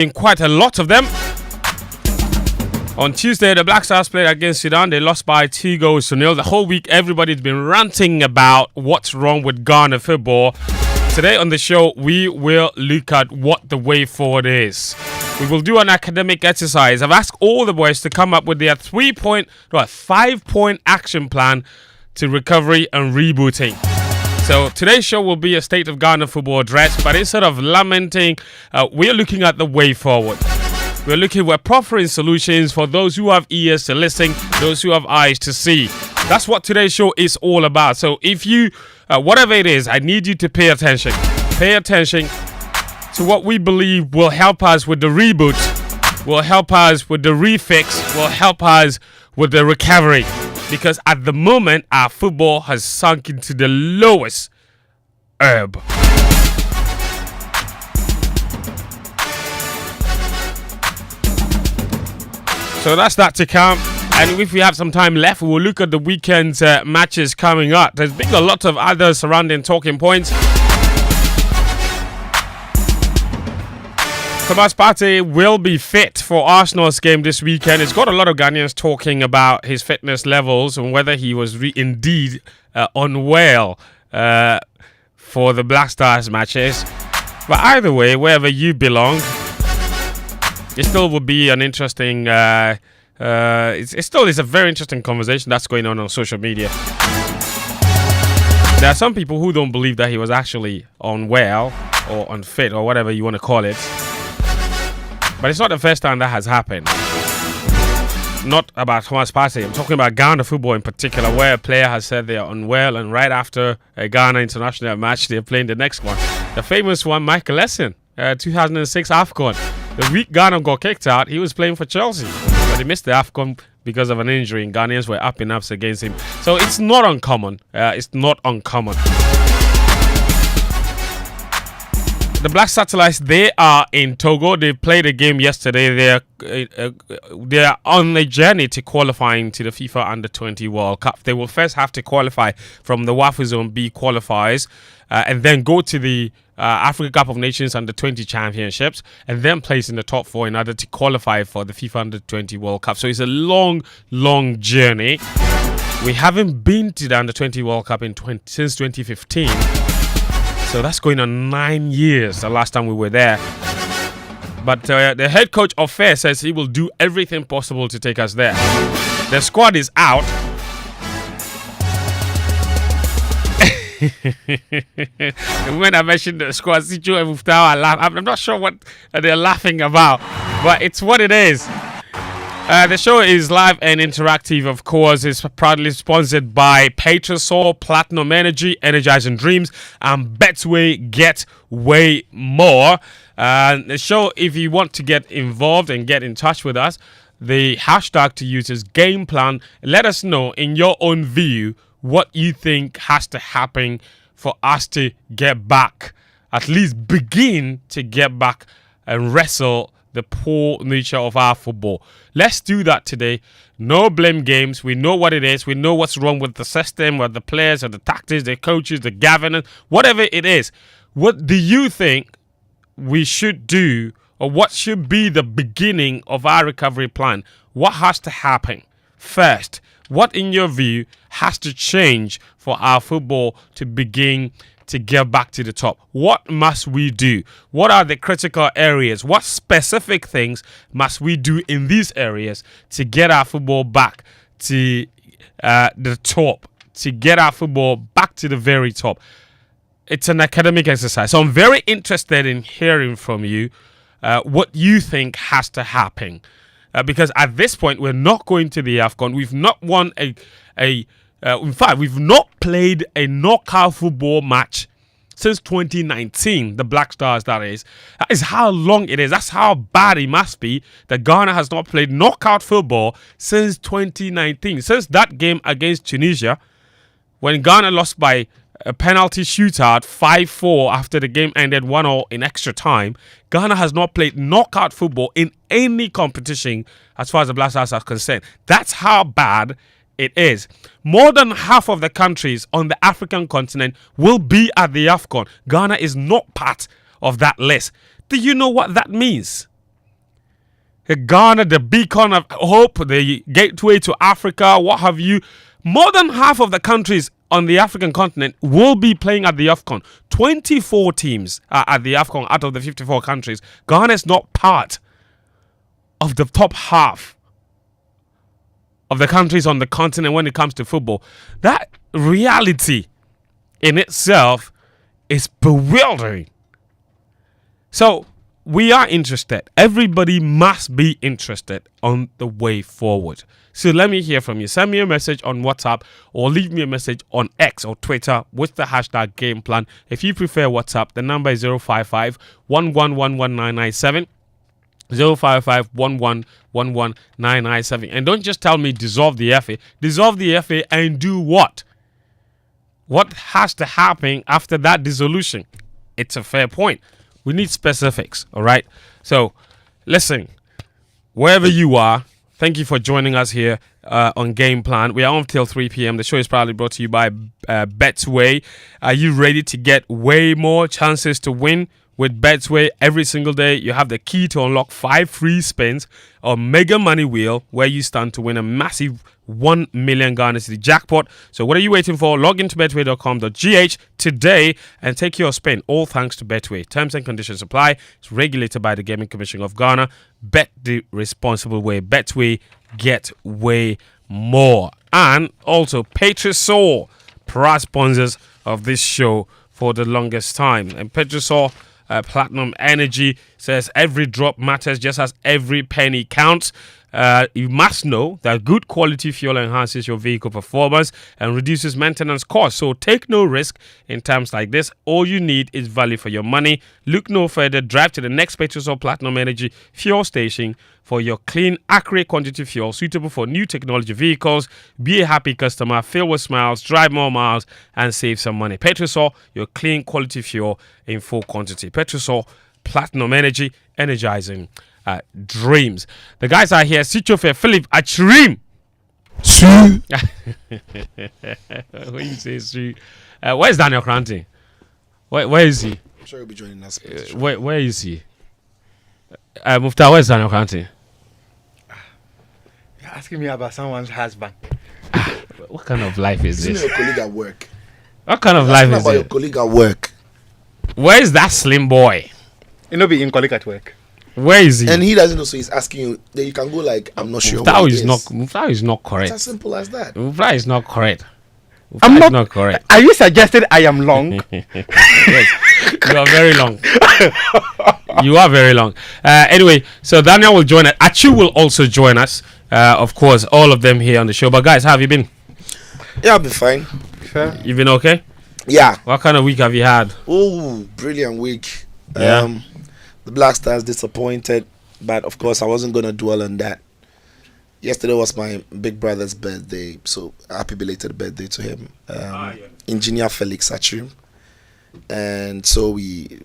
In quite a lot of them. On Tuesday, the Black Stars played against Sudan. They lost by 2-0. The whole week, everybody's been ranting about what's wrong with Ghana football. Today on the show, we will look at what the way forward is. We will do an academic exercise. I've asked all the boys to come up with their 5-point action plan to recovery and rebooting. So today's show will be a State of Ghana football address, but instead of lamenting, we're looking at the way forward. We're looking for proper solutions for those who have ears to listen, those who have eyes to see. That's what today's show is all about. So if you, whatever it is, I need you to pay attention. Pay attention to what we believe will help us with the reboot, will help us with the refix, will help us with the recovery. Because at the moment, our football has sunk into the lowest ebb. So that's that to come. And if we have some time left, we will look at the weekend's matches coming up. There's been a lot of other surrounding talking points. Thomas Partey will be fit for Arsenal's game this weekend. It's got a lot of Ghanaians talking about his fitness levels and whether he was indeed unwell for the Black Stars matches. But either way, wherever you belong, it still will be an interesting, it's a very interesting conversation that's going on social media. There are some people who don't believe that he was actually unwell or unfit or whatever you want to call it. But it's not the first time that has happened. Not about Thomas Partey. I'm talking about Ghana football in particular, where a player has said they are unwell, and right after a Ghana international match, they're playing the next one. The famous one, Michael Essien, 2006 AFCON. The week Ghana got kicked out, he was playing for Chelsea. But he missed the AFCON because of an injury, and Ghanaians were up in ups against him. So it's not uncommon. The Black Satellites, they are in Togo. They played a game yesterday. They are on a journey to qualifying to the FIFA Under-20 World Cup. They will first have to qualify from the WAFU Zone B qualifiers and then go to the Africa Cup of Nations Under-20 Championships and then place in the top 4 in order to qualify for the FIFA Under-20 World Cup. So it's a long, long journey. We haven't been to the Under-20 World Cup since 2015. So that's going on 9 years, the last time we were there. But the head coach of FAIR says he will do everything possible to take us there. The squad is out. And when I mentioned the squad, I'm not sure what they're laughing about, but it's what it is. The show is live and interactive, of course. It's proudly sponsored by Petrosol, Platinum Energy, Energizing Dreams, and Betway Get Way More. The show, if you want to get involved and get in touch with us, the hashtag to use is Game Plan. Let us know in your own view what you think has to happen for us to get back, at least begin to get back and wrestle the poor nature of our football. Let's do that today. No blame games. We know what it is. We know what's wrong with the system, with the players, or the tactics, the coaches, the governance, whatever it is. What do you think we should do, or what should be the beginning of our recovery plan? What has to happen first? What, in your view, has to change for our football to begin to get back to the top? What must we do? What are the critical areas? What specific things must we do in these areas to get our football back to the top, to get our football back to the very top? It's an academic exercise. So I'm very interested in hearing from you what you think has to happen. Because at this point, we're not going to the AFCON. We've not won in fact, we've not played a knockout football match since 2019, the Black Stars, that is. That is how long it is. That's how bad it must be that Ghana has not played knockout football since 2019. Since that game against Tunisia, when Ghana lost by a penalty shootout 5-4 after the game ended 1-0 in extra time, Ghana has not played knockout football in any competition as far as the Black Stars are concerned. That's how bad it is. More than half of the countries on the African continent will be at the AFCON. Ghana is not part of that list. Do you know what that means? Ghana, the beacon of hope, the gateway to Africa, what have you. More than half of the countries on the African continent will be playing at the AFCON. 24 teams are at the AFCON out of the 54 countries. Ghana is not part of the top half of the countries on the continent when it comes to football. That reality in itself is bewildering. So we are interested. Everybody must be interested on the way forward. So let me hear from you. Send me a message on WhatsApp or leave me a message on X or Twitter with the hashtag game plan. If you prefer WhatsApp, the number is 055 1111997. 055-11-11997. And don't just tell me dissolve the FA. Dissolve the FA and do what? What has to happen after that dissolution? It's a fair point. We need specifics, all right? So, listen, wherever you are, thank you for joining us here on Game Plan. We are on till 3 p.m. The show is proudly brought to you by Betway. Are you ready to get way more chances to win? With Betway, every single day, you have the key to unlock 5 free spins on Mega Money Wheel, where you stand to win a massive 1 million Ghana City jackpot. So what are you waiting for? Log into betway.com.gh today and take your spin. All thanks to Betway. Terms and conditions apply. It's regulated by the Gaming Commission of Ghana. Bet the responsible way. Betway, get way more. And also, Petrosol, proud sponsors of this show for the longest time. And Petrosol Platinum Energy says every drop matters just as every penny counts. You must know that good quality fuel enhances your vehicle performance and reduces maintenance costs. So take no risk in times like this. All you need is value for your money. Look no further. Drive to the next Petrosol Platinum Energy fuel station for your clean, accurate quantity fuel suitable for new technology vehicles. Be a happy customer, fill with smiles, drive more miles, and save some money. Petrosol, your clean, quality fuel in full quantity. Petrosol Platinum Energy, energizing dreams. The guys are here. Sichofe Philip Achirim. Su. When you say Su, where's Daniel Kranti? Where is he? I'm sure he'll be joining us. Where is he? Mufta, where's Daniel Kranti? You're asking me about someone's husband. What kind of life is this? Isn't your colleague at work? What kind of life is about your it? colleague at work. Where is that slim boy? You know, be in colleague at work. Where is he? And he doesn't know, so he's asking you. Then you can go like, I'm not sure. Mufta is not correct. It's as simple as that. Mufta is not correct. I'm not correct. Are you suggesting I am long? Yes, you are very long. You are very long. Anyway, so Daniel will join us. Achu will also join us. Of course, all of them here on the show. But guys, how have you been? Yeah, I've been fine. Sure. You've been okay? Yeah. What kind of week have you had? Oh, brilliant week. Yeah. The Black Stars disappointed, but of course I wasn't gonna dwell on that. Yesterday was my big brother's birthday, so happy belated birthday to him. Engineer Felix Achim. And so we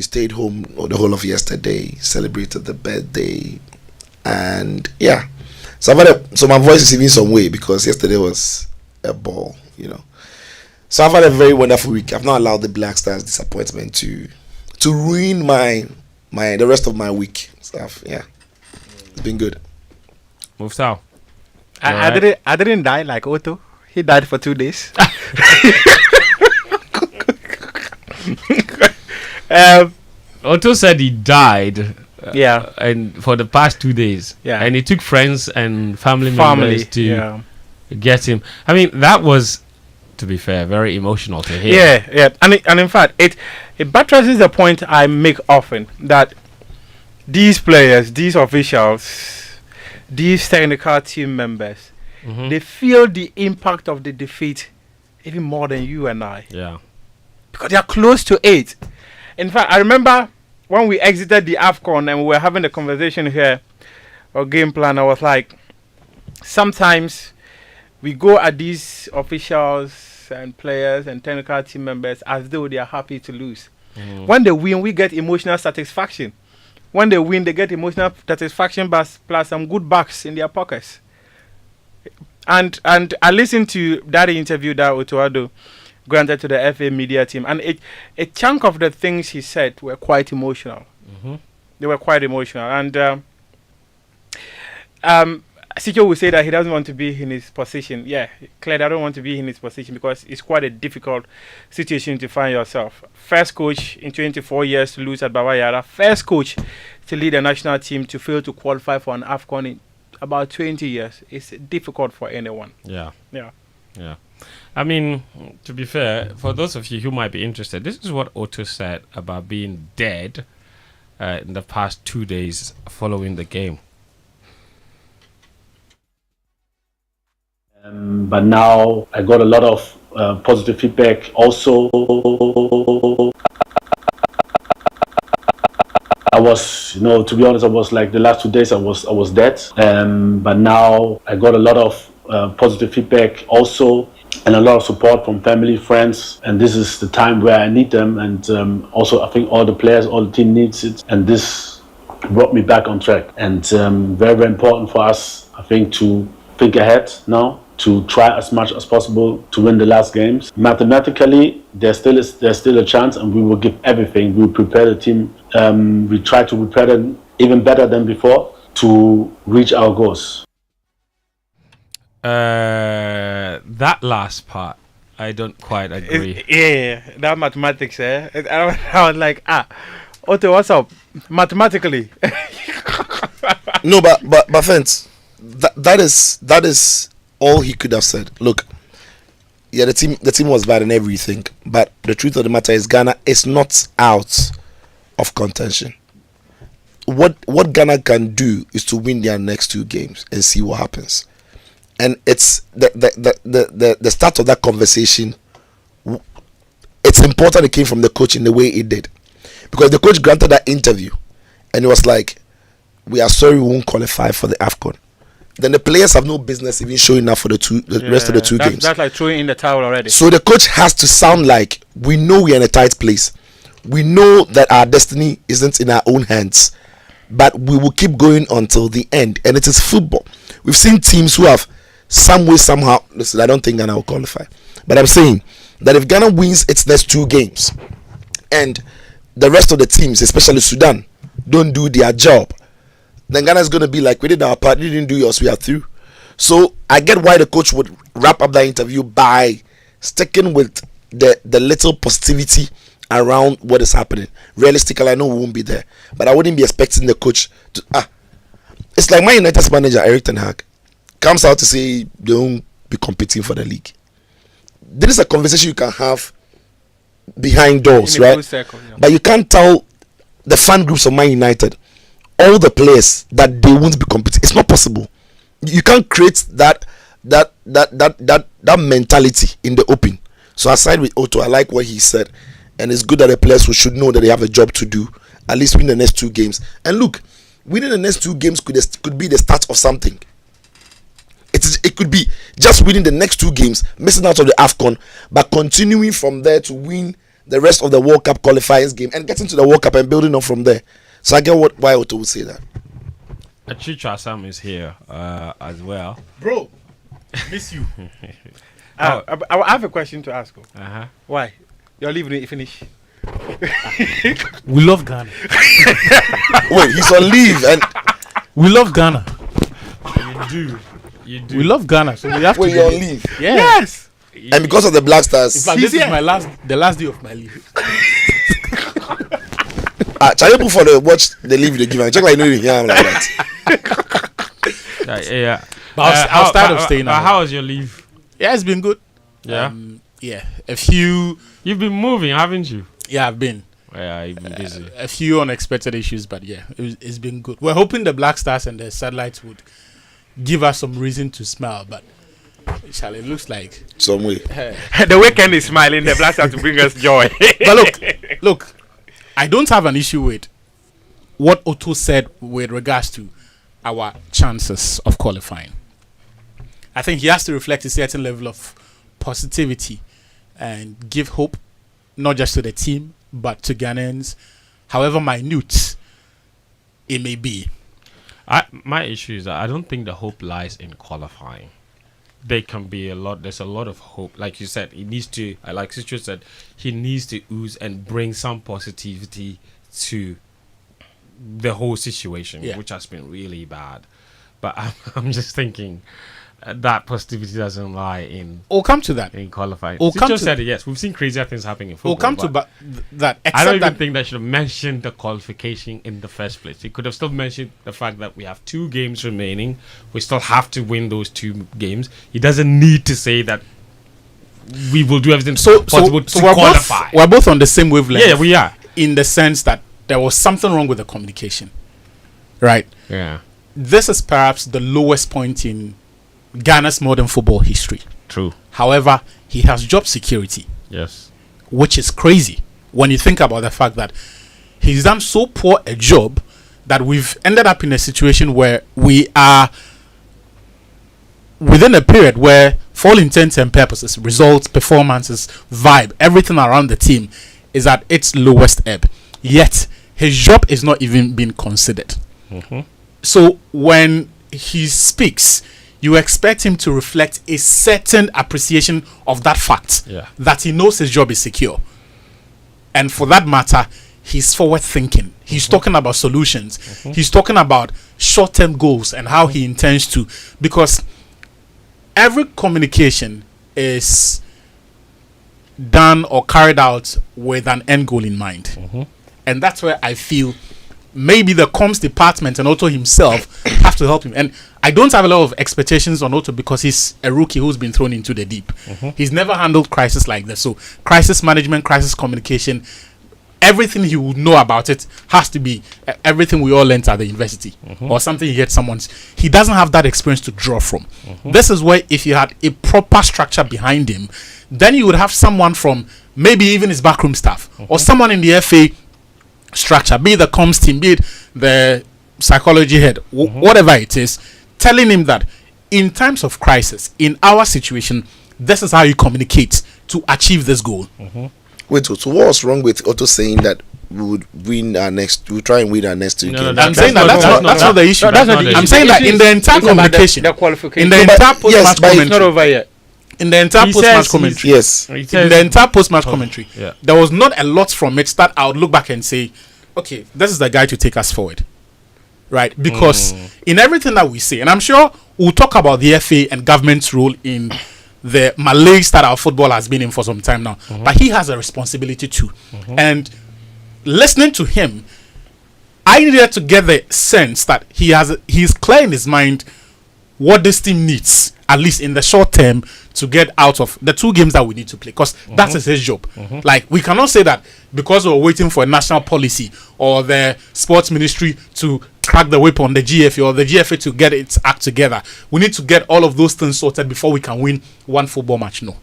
stayed home the whole of yesterday, celebrated the birthday, and yeah. So my voice is even some way because yesterday was a ball, you know. So I've had a very wonderful week. I've not allowed the Black Stars disappointment to ruin the rest of my week. So it's been good. Mufta. I didn't die like Otto. He died for 2 days. Otto said he died. Yeah. And for the past 2 days. Yeah. And he took friends and family members to get him. I mean, that was, to be fair, very emotional to hear. Yeah. And in fact, it buttresses the point I make often that these players, these officials, these technical team members, they feel the impact of the defeat even more than you and I. Yeah. Because they are close to it. In fact, I remember when we exited the AFCON and we were having a conversation here or game plan, I was like, sometimes we go at these officials and players and technical team members as though they are happy to lose. When they win, we get emotional satisfaction. When they win, they get emotional satisfaction plus some good bucks in their pockets. And I listened to that interview that Otto Addo granted to the FA media team, and a chunk of the things he said were quite emotional. They were quite emotional, and Sicho will say that he doesn't want to be in his position. Yeah, clearly I don't want to be in his position because it's quite a difficult situation to find yourself. First coach in 24 years to lose at Baba Yara. First coach to lead a national team to fail to qualify for an AFCON in about 20 years. It's difficult for anyone. Yeah. Yeah. Yeah. I mean, to be fair, for those of you who might be interested, this is what Otto said about being dead in the past 2 days following the game. But now I got a lot of positive feedback. Also, I was, to be honest, I was like the last 2 days I was dead. But now I got a lot of positive feedback also, and a lot of support from family, friends. And this is the time where I need them. And also, I think all the players, all the team needs it. And this brought me back on track. And very, very important for us, I think, to think ahead now, to try as much as possible to win the last games. Mathematically, there's still a chance, and we will give everything. We will prepare the team. We try to prepare them even better than before to reach our goals. That last part, I don't quite agree. That mathematics, I was like, Otto, what's up? Mathematically. No, but Fence, that is all he could have said. Look, yeah, the team was bad and everything, but the truth of the matter is Ghana is not out of contention. What Ghana can do is to win their next 2 games and see what happens. And it's the start of that conversation. It's important it came from the coach in the way it did, because the coach granted that interview, and it was like, "We are sorry, we won't qualify for the AFCON." Then the players have no business even showing up for the rest of the 2 games. That's like throwing in the towel already. So the coach has to sound like, we know we're in a tight place. We know that our destiny isn't in our own hands, but we will keep going until the end. And it is football. We've seen teams who have some way, somehow. Listen, I don't think Ghana will qualify, but I'm saying that if Ghana wins its next 2 games and the rest of the teams, especially Sudan, don't do their job, then Ghana is going to be like, we did our part, you didn't do yours, we are through. So I get why the coach would wrap up that interview by sticking with the little positivity around what is happening. Realistically, I know we won't be there, but I wouldn't be expecting the coach to. It's like my United's manager, Eric Ten Hag, comes out to say they won't be competing for the league. There is a conversation you can have behind doors, right? Circle, yeah. But you can't tell the fan groups of Man United, all the players, that they won't be competing. It's not possible. You can't create that mentality in the open. So aside with Otto, I like what he said, and it's good that the players should know that they have a job to do, at least win the next 2 games. And look, winning the next 2 games could be the start of something. It could be just winning the next 2 games, missing out of the AFCON, but continuing from there to win the rest of the World Cup qualifying game and getting to the World Cup and building on from there. So I get why Otto would say that. Achicha Sam is here as well. Bro, miss you. I have a question to ask you. Why? Your leave didn't finish. We love Ghana. Wait, he's on leave and We love Ghana. You do. We love Ghana, so we have to. when you're on leave. Yeah. Yes. And because of the Black In Stars, fact, this He's is the last day of my leave. Chayebu for the watch the leave they give and check like you know you hear him like that. Yeah. But I'll start off staying out. How was your leave? Yeah, it's been good. Yeah. Yeah, a few. You've been moving, haven't you? Yeah, I've been. Yeah, you've been busy. A few unexpected issues, but yeah, it's been good. We're hoping the Black Stars and the satellites would give us some reason to smile, but it looks like Some way. The weekend is smiling. The Blacks have to bring us joy. But look, I don't have an issue with what Otto said with regards to our chances of qualifying. I think he has to reflect a certain level of positivity and give hope, not just to the team, but to Ghanaians, however minute it may be. My issue is that I don't think the hope lies in qualifying. There can be there's a lot of hope. Like you said, he needs to, like Sister said, he needs to ooze and bring some positivity to the whole situation, which has been really bad. But I'm just thinking that positivity doesn't lie in We'll come to that. qualifying. We'll come just to- said it, yes. We've seen crazier things happening in football. We'll come to that. I Except don't even that think they should have mentioned the qualification in the first place. He could have still mentioned the fact that we have 2 games remaining. We still have to win those 2 games. He doesn't need to say that we will do everything possible to qualify. We're both on the same wavelength. Yeah, we are. In the sense that there was something wrong with the communication. Right? Yeah, This is perhaps the lowest point in Ghana's modern football history. true. However, he has job security, Yes. which is crazy when you think about the fact that he's done so poor a job that we've ended up in a situation where we are within a period where, for all intents and purposes, results, performances, vibe, everything around the team is at its lowest ebb. Yet his job is not even being considered. So when he speaks, you expect him to reflect a certain appreciation of that fact, Yeah. that he knows his job is secure. And for that matter, he's forward thinking. He's talking about solutions. He's talking about short-term goals and how he intends to, because every communication is done or carried out with an end goal in mind. And that's where I feel maybe the comms department and Otto himself have to help him. And I don't have a lot of expectations on Otto because he's a rookie who's been thrown into the deep. He's never handled crisis like this. So crisis management, crisis communication, everything he would know about it has to be everything we all learned at the university or something he gets someone's. He doesn't have that experience to draw from. This is where if you had a proper structure behind him, then you would have someone from maybe even his backroom staff or someone in the FA structure, be it the comms team, be it the psychology head, whatever it is, telling him that in times of crisis, in our situation, this is how you communicate to achieve this goal. Wait, so what was wrong with Otto saying that we would try and win our next 2 No, games? no, I'm saying that's not the issue. No, that's not the I'm issue. saying The that issue in the is- entire it's about communication, the qualification. in the No, but- entire yes, post-match but it's It's not commentary, over yet. in the entire He post-match says commentary, Yes. He in says- the entire post-match commentary, yeah. there was not a lot from it that I would look back and say, okay, this is the guy to take us forward, right? Because in everything that we say, and I'm sure we'll talk about the FA and government's role in the malaise that our football has been in for some time now, but he has a responsibility too. And listening to him, I needed to get the sense that he's clear in his mind what this team needs, at least in the short term, to get out of the 2 games that we need to play, because that is his job. Like, we cannot say that because we're waiting for a national policy or the sports ministry to crack the whip on the GFA or the GFA to get its act together. We need to get all of those things sorted before we can win one football match. No.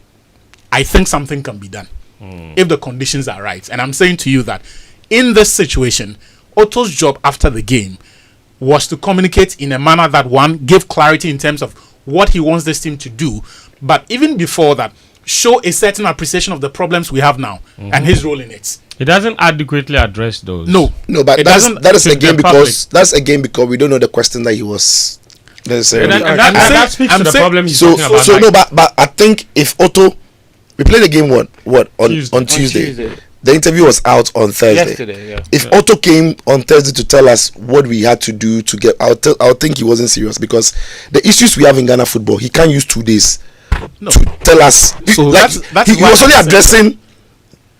I think something can be done if the conditions are right. And I'm saying to you that in this situation, Otto's job after the game was to communicate in a manner that, one, give clarity in terms of what he wants this team to do, but even before that, show a certain appreciation of the problems we have now and his role in it. He doesn't adequately address those. No, No, but It that doesn't is to again the because we don't know the question that he was necessarily. And I'm saying- that speaks I'm to the saying- problem he's So talking about. so like, no, but I think if Otto, we played the game on Tuesday. on Tuesday. Tuesday. The interview was out on Thursday. Yesterday, yeah. If Otto came on Thursday to tell us what we had to do to get, I would think he wasn't serious, because the issues we have in Ghana football, he can't use 2 days to tell us. So Like, that's he why was only I'm saying addressing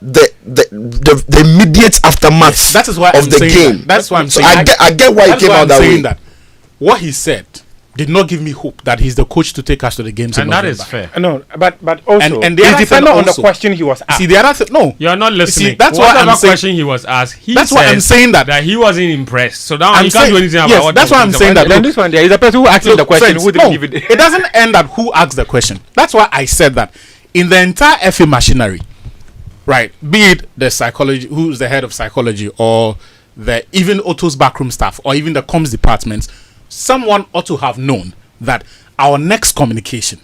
the immediate aftermath that is why of I'm the saying game. that. That's why I'm So saying I get why he that's came why out I'm that saying way. that what he said did not give me hope that he's the coach to take us to the games. and in that November. is fair. No, but also, And the other it's thing dependent on the also- question he was asked. See, the other thing, no, You're not listening. see, that's why Whatever I'm saying- question he was asked, he that's why I'm says saying that. he wasn't impressed. So now I'm you can't saying- do anything about yes, what that's he why thinks I'm saying about that. then Look, this one there is the person who asking Look, the question friends, who didn't no, give it. it doesn't end at who asked the question. That's why I said that in the entire FA machinery, right? Be it the psychology, who's the head of psychology, or the even Otto's backroom staff, or even the comms department, someone ought to have known that our next communication,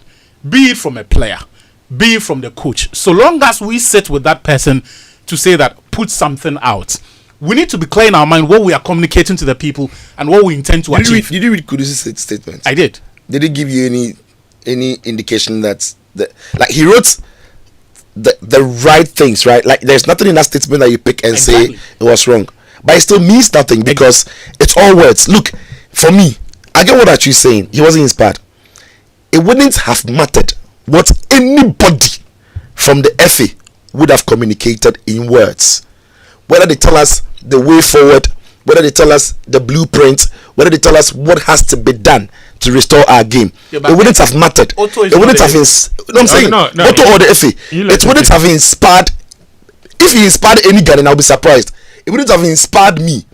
be it from a player, be it from the coach, so long as we sit with that person to say that put something out, we need to be clear in our mind what we are communicating to the people and what we intend to achieve. Did you read Kudusi's statement? I did. Did he give you any indication that like he wrote the right things, right? Like there's nothing in that statement that you pick and Exactly. say it was wrong, but it still means nothing because it's all words. Look, for me, I get what Achu is saying. He wasn't inspired. It wouldn't have mattered what anybody from the FA would have communicated in words. Whether they tell us the way forward, whether they tell us the blueprint, whether they tell us what has to be done to restore our game, it wouldn't have mattered. It wouldn't have Otto or the FA. It wouldn't have inspired. If he inspired any Ghanaian, I'll be surprised. It wouldn't have inspired me.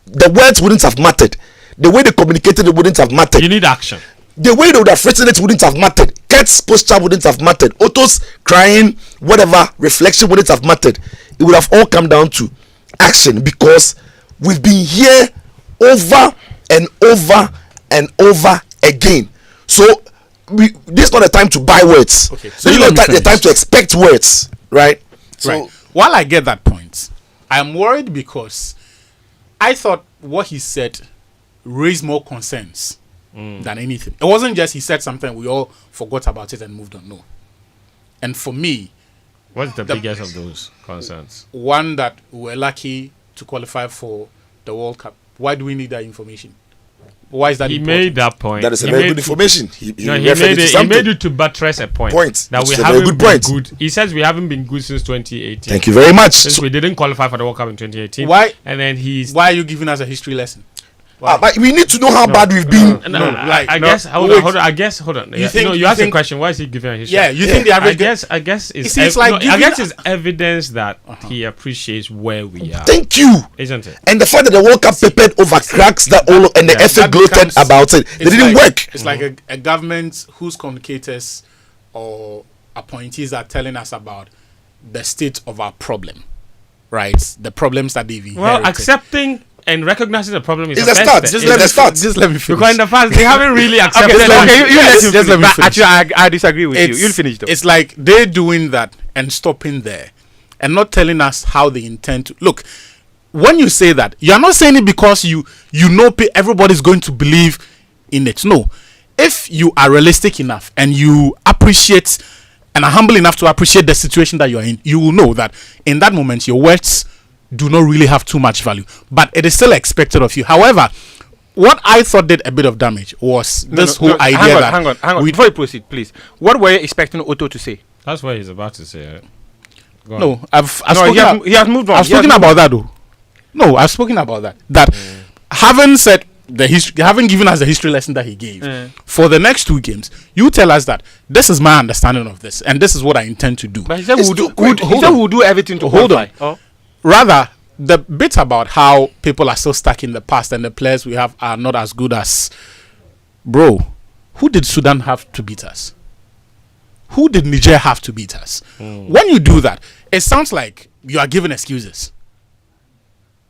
The words wouldn't have mattered. The way they communicated it wouldn't have mattered. You need action. The way they would have written it wouldn't have mattered. Kurt's posture wouldn't have mattered. Otto's crying, whatever, reflection wouldn't have mattered. It would have all come down to action, because we've been here over and over and over again. So this is not a time to buy words. Okay, so this is not the time to expect words, right? Right. While I get that point, I'm worried because I thought what he said raised more concerns than anything. It wasn't just he said something, we all forgot about it and moved on. No. And for me, what's the biggest of those concerns? One, that we're lucky to qualify for the World Cup. Why do we need that information? Why is that He important? made that point. That is a very good information. He made it to buttress a point. That we haven't been good. He says we haven't been good since 2018. Thank you very much. Since we didn't qualify for the World Cup in 2018. Why? And then why are you giving us a history lesson? But we need to know how bad we've been. I guess. Hold on. You asked a question. Why is he giving a history? Yeah, you think the average? I guess it's evidence that he appreciates where we are. Thank you, isn't it? And the fact that the World Cup papered over cracks that all and the FA gloated about it, they didn't work. It's like a government whose communicators or appointees are telling us about the state of our problem, right? The problems that they've inherited. Well, accepting and recognizing the problem is the start. Just let me finish. Because in the past they haven't really accepted. Just let me finish. Actually, I disagree with you. You'll finish though. It's like they're doing that and stopping there, and not telling us how they intend to look. When you say that, you're not saying it because you know everybody's going to believe in it. No, if you are realistic enough and you appreciate and are humble enough to appreciate the situation that you're in, you will know that in that moment your words do not really have too much value, but it is still expected of you. However, what I thought did a bit of damage was this whole idea that... Hang on. Before you proceed, please. What were you expecting Otto to say? That's what he's about to say. Right? No, he has moved on. I've spoken about that though. No, I've spoken about that. That having said the history, having given us the history lesson that he gave, for the next 2 games, you tell us that this is my understanding of this, and this is what I intend to do. But he said we'll do everything to hold on. Oh. Rather, the bit about how people are still stuck in the past and the players we have are not as good as... Bro, who did Sudan have to beat us? Who did Niger have to beat us? When you do that, it sounds like you are giving excuses.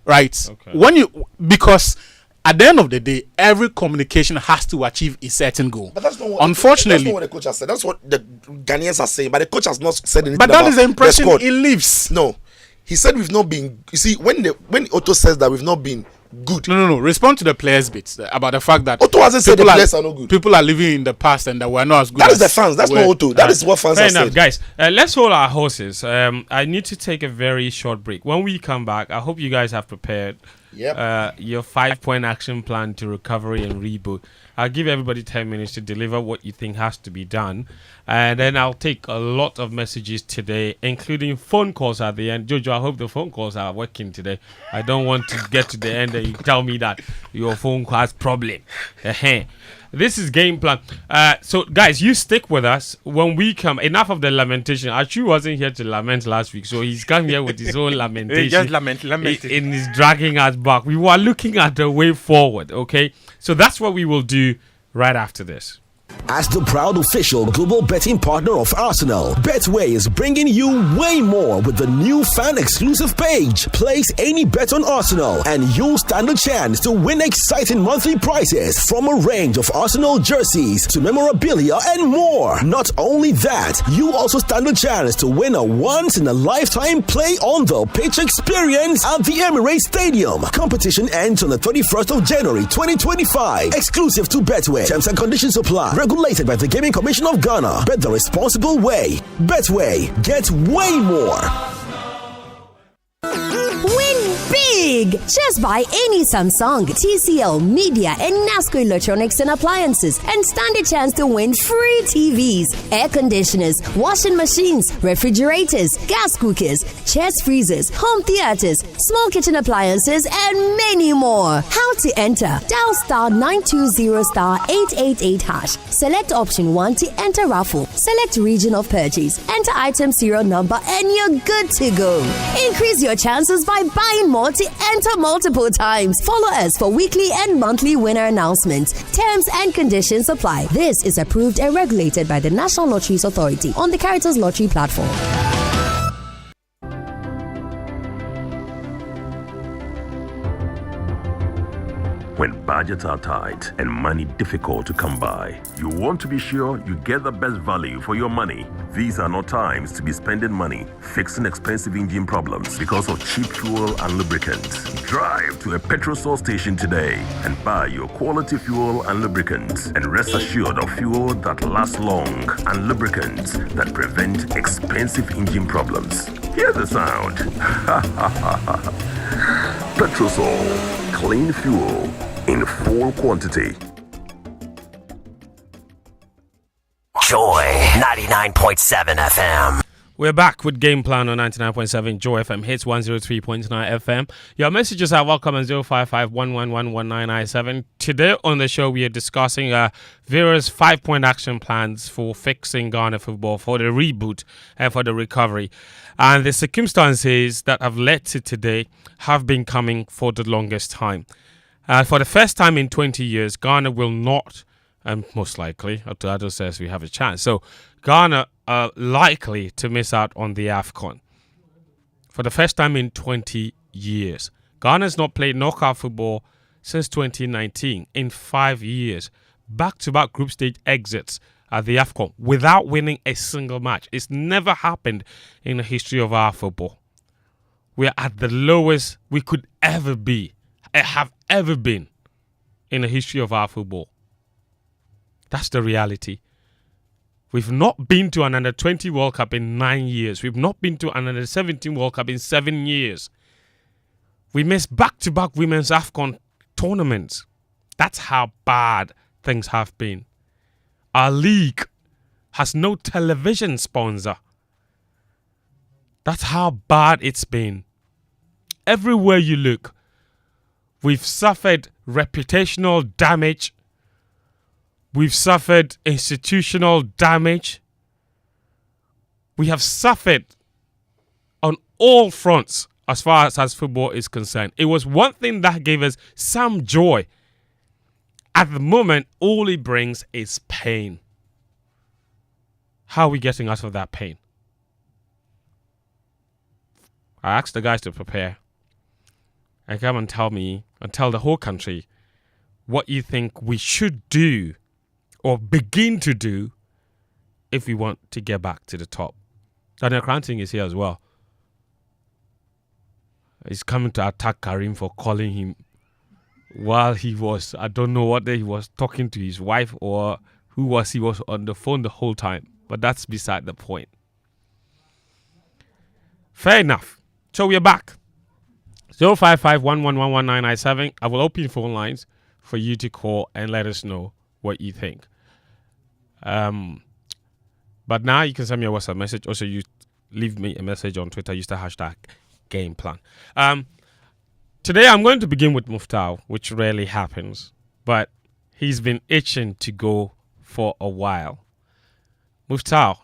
Right? Okay. Because at the end of the day, every communication has to achieve a certain goal. But that's not what, unfortunately, that's not what the coach has said. That's what the Ghanaians are saying. But the coach has not said anything. But that is the impression he leaves. No. He said we've not been. You see, when Otto says that we've not been good. No. Respond to the players' bits about the fact that Otto hasn't said the players are not good. People are living in the past and that we're not as good. That is the fans. That's not Otto. That is what fans have said. Guys, let's hold our horses. I need to take a very short break. When we come back, I hope you guys have prepared your 5-point action plan to recovery and reboot. I'll give everybody 10 minutes to deliver what you think has to be done. And then I'll take a lot of messages today, including phone calls at the end. Jojo, I hope the phone calls are working today. I don't want to get to the end and you tell me that your phone call has problem. This is game plan. So, guys, you stick with us. When we come, enough of the lamentation. Achu wasn't here to lament last week, so he's come here with his own lamentation. Just lament. And he's dragging us back. We were looking at the way forward, okay? So that's what we will do right after this. As the proud official global betting partner of Arsenal, Betway is bringing you way more with the new fan-exclusive page. Place any bet on Arsenal and you'll stand a chance to win exciting monthly prizes from a range of Arsenal jerseys to memorabilia and more. Not only that, you also stand a chance to win a once-in-a-lifetime play on the pitch experience at the Emirates Stadium. Competition ends on the 31st of January 2025. Exclusive to Betway. Terms and conditions apply. Regulated by the Gaming Commission of Ghana. Bet the responsible way. Betway. Get way more. Win big big. Just buy any Samsung, TCL, Media, and NASCO electronics and appliances and stand a chance to win free TVs, air conditioners, washing machines, refrigerators, gas cookers, chest freezers, home theaters, small kitchen appliances, and many more. How to enter? Dial star 920 star 888 hash. Select option 1 to enter raffle. Select region of purchase. Enter item serial number and you're good to go. Increase your chances by buying more to enter multiple times. Follow us for weekly and monthly winner announcements. Terms and conditions apply. This is approved and regulated by the National Lotteries Authority on the Caritas Lottery platform. When budgets are tight and money difficult to come by, you want to be sure you get the best value for your money. These are not times to be spending money fixing expensive engine problems because of cheap fuel and lubricants. Drive to a petrol source station today and buy your quality fuel and lubricants, and rest assured of fuel that lasts long and lubricants that prevent expensive engine problems. Hear the sound. Petrosol, clean fuel in full quantity. Joy 99.7 FM. We're back with Game Plan on 99.7 Joy FM, hits 103.9 FM. Your messages are welcome on 055-111-1997. Today on the show, we are discussing various 5-point action plans for fixing Ghana football, for the reboot and for the recovery. And the circumstances that have led to today have been coming for the longest time. For the first time in 20 years, Ghana will not, and most likely, Otto Addo says we have a chance. So Ghana are likely to miss out on the AFCON. For the first time in 20 years. Ghana has not played knockout football since 2019 in 5 years. Back-to-back group stage exits at the AFCON without winning a single match. It's never happened in the history of our football. We are at the lowest we could ever be, have ever been in the history of our football. That's the reality. We've not been to an Under-20 World Cup in 9 years. We've not been to an Under-17 World Cup in 7 years. We missed back-to-back women's AFCON tournaments. That's how bad things have been. Our league has no television sponsor. That's how bad it's been. Everywhere you look, we've suffered reputational damage. We've suffered institutional damage. We have suffered on all fronts as far as football is concerned. It was one thing that gave us some joy. At the moment, all it brings is pain. How are we getting out of that pain? I asked the guys to prepare and come and tell me and tell the whole country what you think we should do or begin to do if we want to get back to the top. Daniel Cranting is here as well. He's coming to attack Karim for calling him while he was, I don't know what day he was talking to his wife or who was he was on the phone the whole time. But that's beside the point. Fair enough. So we're back. 055-111-1997. I will open phone lines for you to call and let us know what you think. But now you can send me a WhatsApp message. Also, you leave me a message on Twitter. Use the hashtag GamePlan. Today, I'm going to begin with Muftau, which rarely happens. But he's been itching to go for a while. Muftau.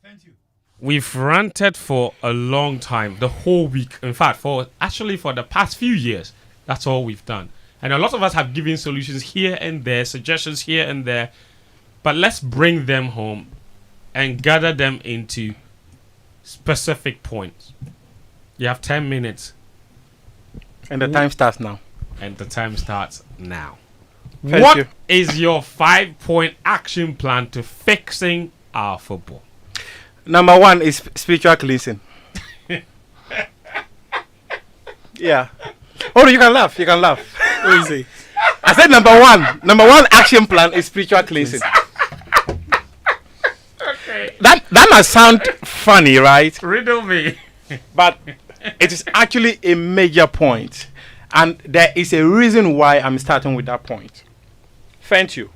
Thank you. We've ranted for a long time, the whole week. In fact, for the past few years, that's all we've done. And a lot of us have given solutions here and there, suggestions here and there. But let's bring them home and gather them into specific points. You have 10 minutes. And the time starts now. And the time starts now. Thank What you. is your 5-point action plan to fixing our football? Number 1 is spiritual cleansing. Yeah. Oh, you can laugh. You can laugh. What is it? I said number 1. Number 1 action plan is spiritual cleansing. Okay. That must sound funny, right? Riddle me. But It is actually a major point, and there is a reason why I'm starting with that point. Thank you.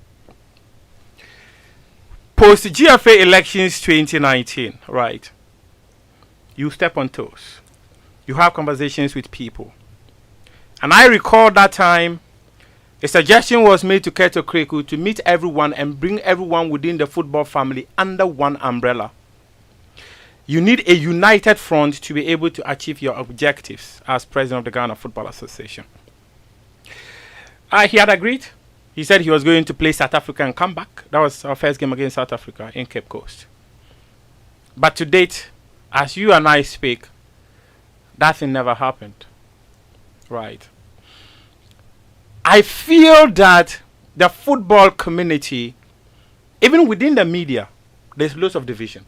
Post GFA elections 2019, right? You step on toes. You have conversations with people. And I recall that time, a suggestion was made to Keto Kreku to meet everyone and bring everyone within the football family under one umbrella. You need a united front to be able to achieve your objectives as president of the Ghana Football Association. He had agreed. He said he was going to play South Africa and come back. That was our first game against South Africa in Cape Coast. But to date, as you and I speak, that thing never happened. Right. I feel that the football community, even within the media, there's lots of division.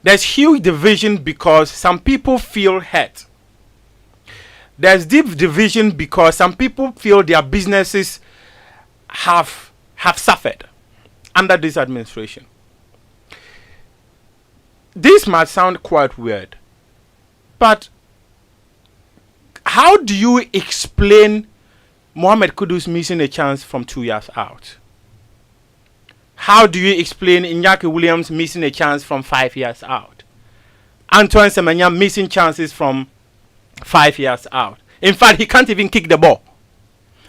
There's huge division because some people feel hurt. There's deep division because some people feel their businesses have suffered under this administration. This might sound quite weird, but how do you explain Mohamed Kudus missing a chance from 2 years out? How do you explain Iñaki Williams missing a chance from 5 years out? Antoine Semenyo missing chances from 5 years out. In fact, he can't even kick the ball.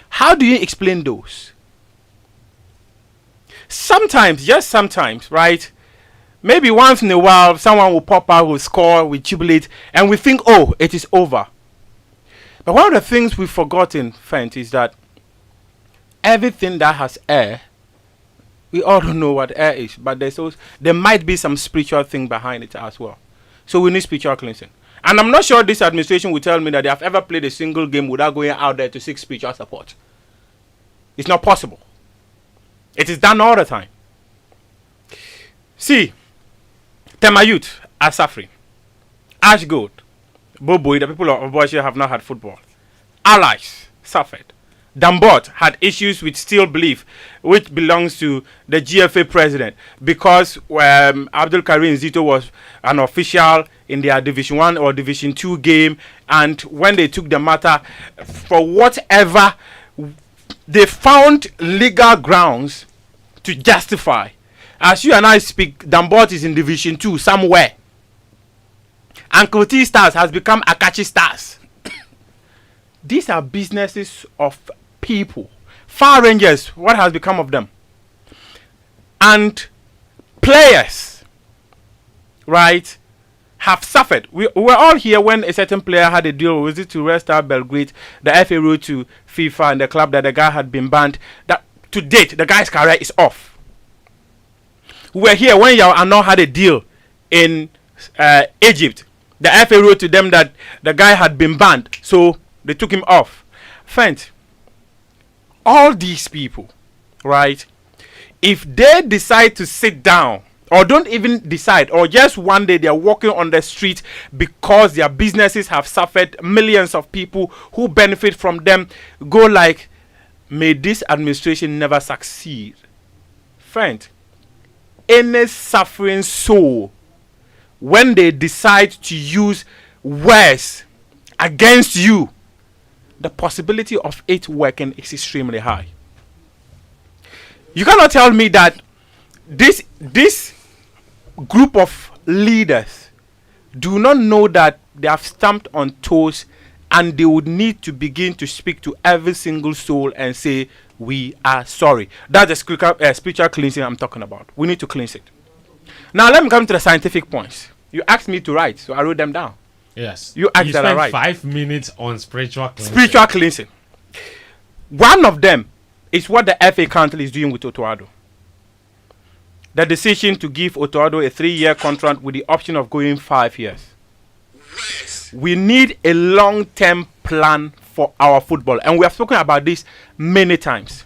How do you explain those? Sometimes, just sometimes, right? Maybe once in a while, someone will pop out, will score, will jubilate, and we think, oh, it is over. But one of the things we've forgotten, Fent, is that everything that has air, we all don't know what air is, but there might be some spiritual thing behind it as well. So we need spiritual cleansing. And I'm not sure this administration will tell me that they have ever played a single game without going out there to seek spiritual support. It's not possible. It is done all the time. See, Tema Youth are suffering. Ash Gold, Boboy, the people of Obuasi have not had football. Allies suffered. Dambot had issues with Steel Belief, which belongs to the GFA president, because Abdul Karim Zito was an official in their Division 1 or Division 2 game, and when they took the matter, for whatever, they found legal grounds to justify. As you and I speak, Dambot is in Division 2 somewhere. Uncle T Stars has become Akachi Stars. These are businesses of people. Far Rangers, what has become of them? And players, right, have suffered. We were all here when a certain player had a deal, was it to Red Star Belgrade, the FA wrote to FIFA and the club that the guy had been banned. That to date, the guy's career is off. We were here when Yao Ano had a deal in Egypt. The FA wrote to them that the guy had been banned, so they took him off. Fent, all these people, right, if they decide to sit down, or don't even decide, or just one day they're walking on the street because their businesses have suffered, millions of people who benefit from them go like, may this administration never succeed. Friend, any suffering soul, when they decide to use words against you, the possibility of it working is extremely high. You cannot tell me that this group of leaders do not know that they have stamped on toes, and they would need to begin to speak to every single soul and say, we are sorry. That's the spiritual cleansing I'm talking about. We need to cleanse it. Now let me come to the scientific points. You asked me to write, so I wrote them down. Yes. You asked that I write. 5 minutes on spiritual cleansing. Spiritual cleansing. One of them is what the FA Council is doing with Otto Addo. The decision to give Otto Addo a 3-year contract with the option of going 5 years. We need a long-term plan for our football, and we have spoken about this many times.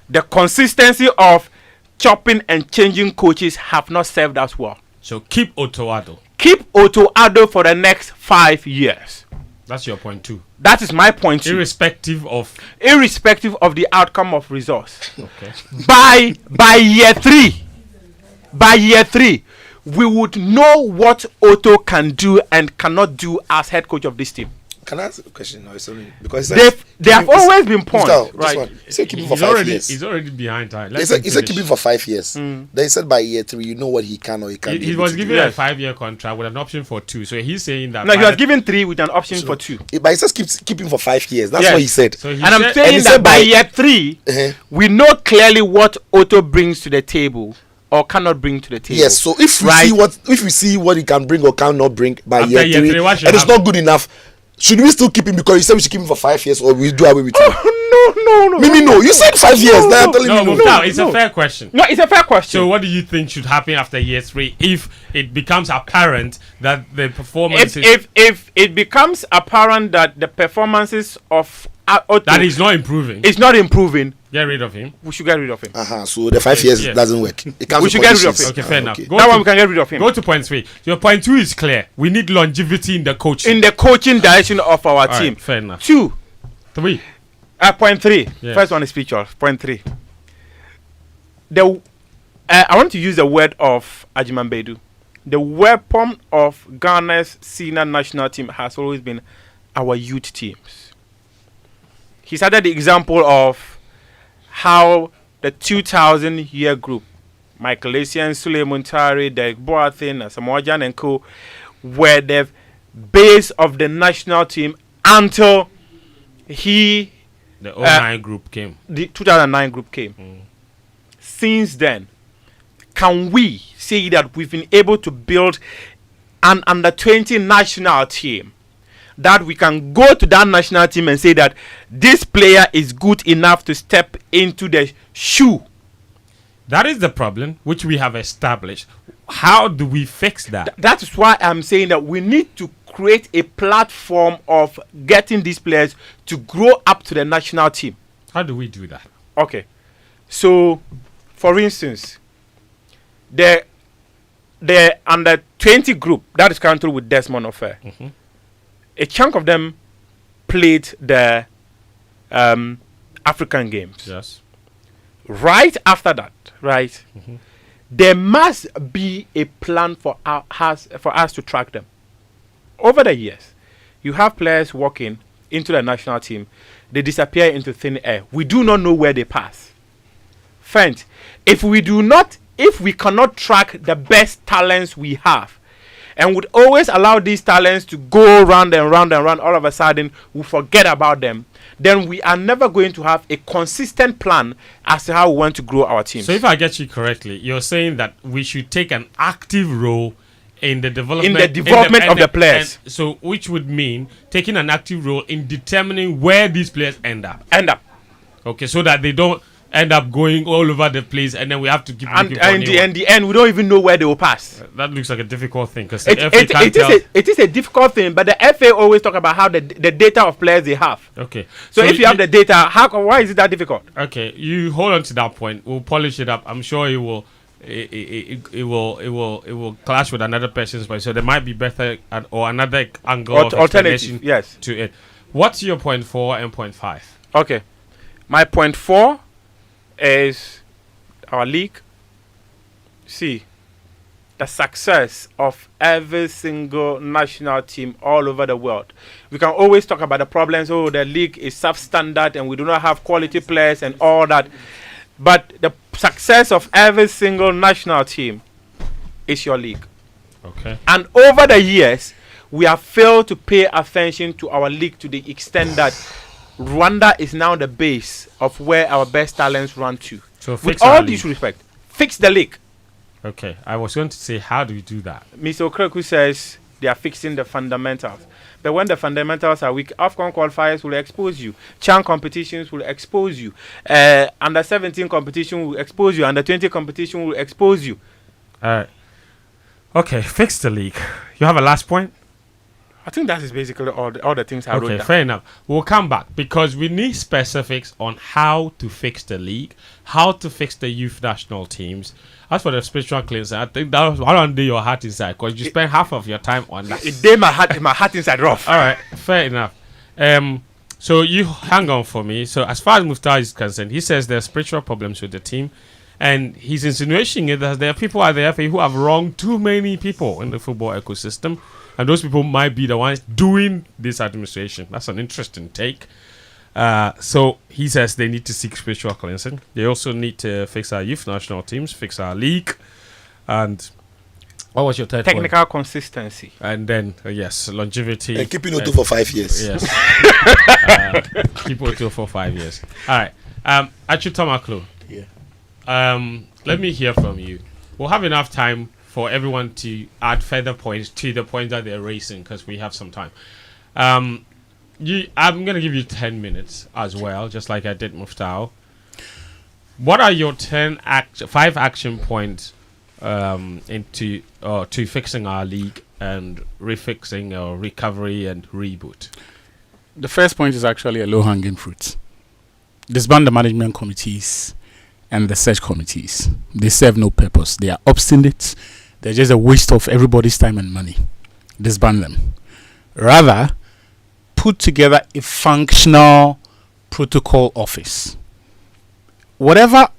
The consistency of chopping and changing coaches have not served us well. So keep Otto Addo. Keep Otto Addo for the next 5 years. That's your point too. That is my point too. Irrespective of the outcome of results. Okay. By year 3, we would know what Otto can do and cannot do as head coach of this team. Can I ask a question now? It's only because they have always been points, right? He said keep him for 5 years. He's already behind time. He said keep him for 5 years. Then he said by year 3, you know what he can or he can't. He was given a 5-year contract with an option for 2. So he's saying that. No, he was given 3 with an option for 2. But he says keep him for 5 years. That's what he said. So I'm saying that by year 3, we know clearly what Otto brings to the table or cannot bring to the table. Yes. So if we see what he can bring or cannot bring by After year 3, and it's not good enough. Should we still keep him because you said we should keep him for 5 years, or we do away with him? No. Mimi, no. You said 5 years. Then I'm telling you no. It's a fair question. No, it's a fair question. So what do you think should happen after year 3 if it becomes apparent that the performance if it becomes apparent that the performances of Otto that is not improving, it's not improving, get rid of him. we should get rid of him. So the 5 years doesn't work. We should get rid of him. Okay, fair enough. That one we can get rid of him. Go to point 3. Your point 2 is clear. We need longevity in the coaching. In the coaching direction of our team. Right, fair enough. 2. 3. Point 3. Yes. First one is picture. Point 3. I want to use the word of Ajiman Bedu. The weapon of Ghana's senior national team has always been our youth teams. He started the example of how the 2000 year group, Michael Essien, Suleiman Tari, Derek Boateng, Samoa Gyan and co, were the base of the national team until the 09 group came. The 2009 group came. Since then, can we say that we've been able to build an under 20 national team that we can go to that national team and say that this player is good enough to step into the shoe? That is the problem which we have established. How do we fix that? That is why I'm saying that we need to create a platform of getting these players to grow up to the national team. How do we do that? Okay. So, for instance, the under 20 group that is currently with Desmond Ofer, a chunk of them played the African Games. Yes. Right after that, there must be a plan for us to track them. Over the years, you have players walking into the national team, they disappear into thin air. We do not know where they pass. Friends, if we cannot track the best talents we have, and would always allow these talents to go round and round and round, all of a sudden we forget about them, then we are never going to have a consistent plan as to how we want to grow our team. So if I get you correctly, you're saying that we should take an active role in the development of the players. So which would mean taking an active role in determining where these players end up. Okay, so that they don't end up going all over the place, and then we have to keep looking for in the end, we don't even know where they will pass. That looks like a difficult thing because it is a difficult thing. But the FA always talk about how the data of players they have. Okay, so if you have the data, why is it that difficult? Okay, you hold on to that point. We'll polish it up. I'm sure it will. It will clash with another person's point. So there might be better or another angle of explanation to it. What's your point 4 and point 5? Okay, my point 4 is our league. See, the success of every single national team all over the world. We can always talk about the problems. Oh, the league is substandard and we do not have quality players and all that. But the success of every single national team is your league. Okay. And over the years, we have failed to pay attention to our league to the extent that Rwanda is now the base of where our best talents run to. So with all due respect, fix the league. Okay, I was going to say, how do we do that? Mr. Okreku says they are fixing the fundamentals. But when the fundamentals are weak, AFCON qualifiers will expose you. CHAN competitions will expose you. Under 17 competition will expose you. Under 20 competition will expose you. Okay, fix the league. You have a last point? I think that is basically all the things I wrote down. Fair enough. We'll come back because we need specifics on how to fix the league, how to fix the youth national teams. As for the spiritual cleanser, I think that was one under your heart inside because you spend half of your time on that. It did my heart inside rough. All right, fair enough. So you hang on for me. So as far as Muftar is concerned, he says there are spiritual problems with the team. And he's insinuating it that there are people at the FA who have wronged too many people in the football ecosystem, and those people might be the ones doing this administration. That's an interesting take. So he says they need to seek spiritual cleansing. They also need to fix our youth national teams, fix our league, and what was your third point? Technical consistency. And then, yes, longevity. And keeping Otto for 5 years. Yes. Keep Otto for 5 years. All right. Achu Tomaklo. Yeah. Let me hear from you. We'll have enough time for everyone to add further points to the points that they're raising because we have some time. I'm going to give you 10 minutes as well, just like I did Muftao. What are your 5 action points into to fixing our league and refixing our recovery and reboot? The first point is actually a low-hanging fruit. Disband the management committees and the search committees. They serve no purpose. They are obstinate. They're just a waste of everybody's time and money. Disband them. Rather, put together a functional protocol office. Whatever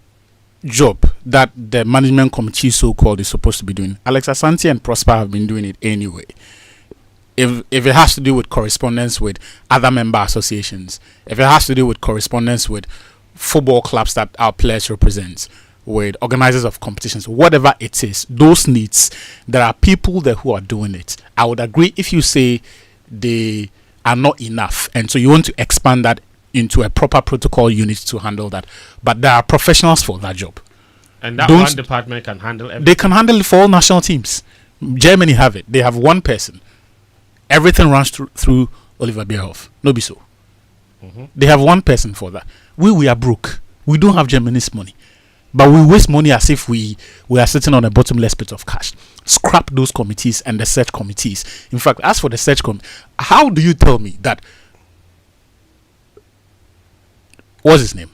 job that the management committee so-called is supposed to be doing, Alex Asante and Prosper have been doing it anyway. If it has to do with correspondence with other member associations, if it has to do with correspondence with football clubs that our players represent, with organizers of competitions, whatever it is, those needs, there are people there who are doing it. I would agree if you say they are not enough, and so you want to expand that into a proper protocol unit to handle that. But there are professionals for that job. And that one department can handle everything. They can handle it for all national teams. Germany have it. They have one person. Everything runs through Oliver Bierhoff. No be so. They have one person for that. We are broke. We don't have Germany's money. But we waste money as if we are sitting on a bottomless pit of cash. Scrap those committees and the search committees. In fact, as for the search committee, how do you tell me that what's his name?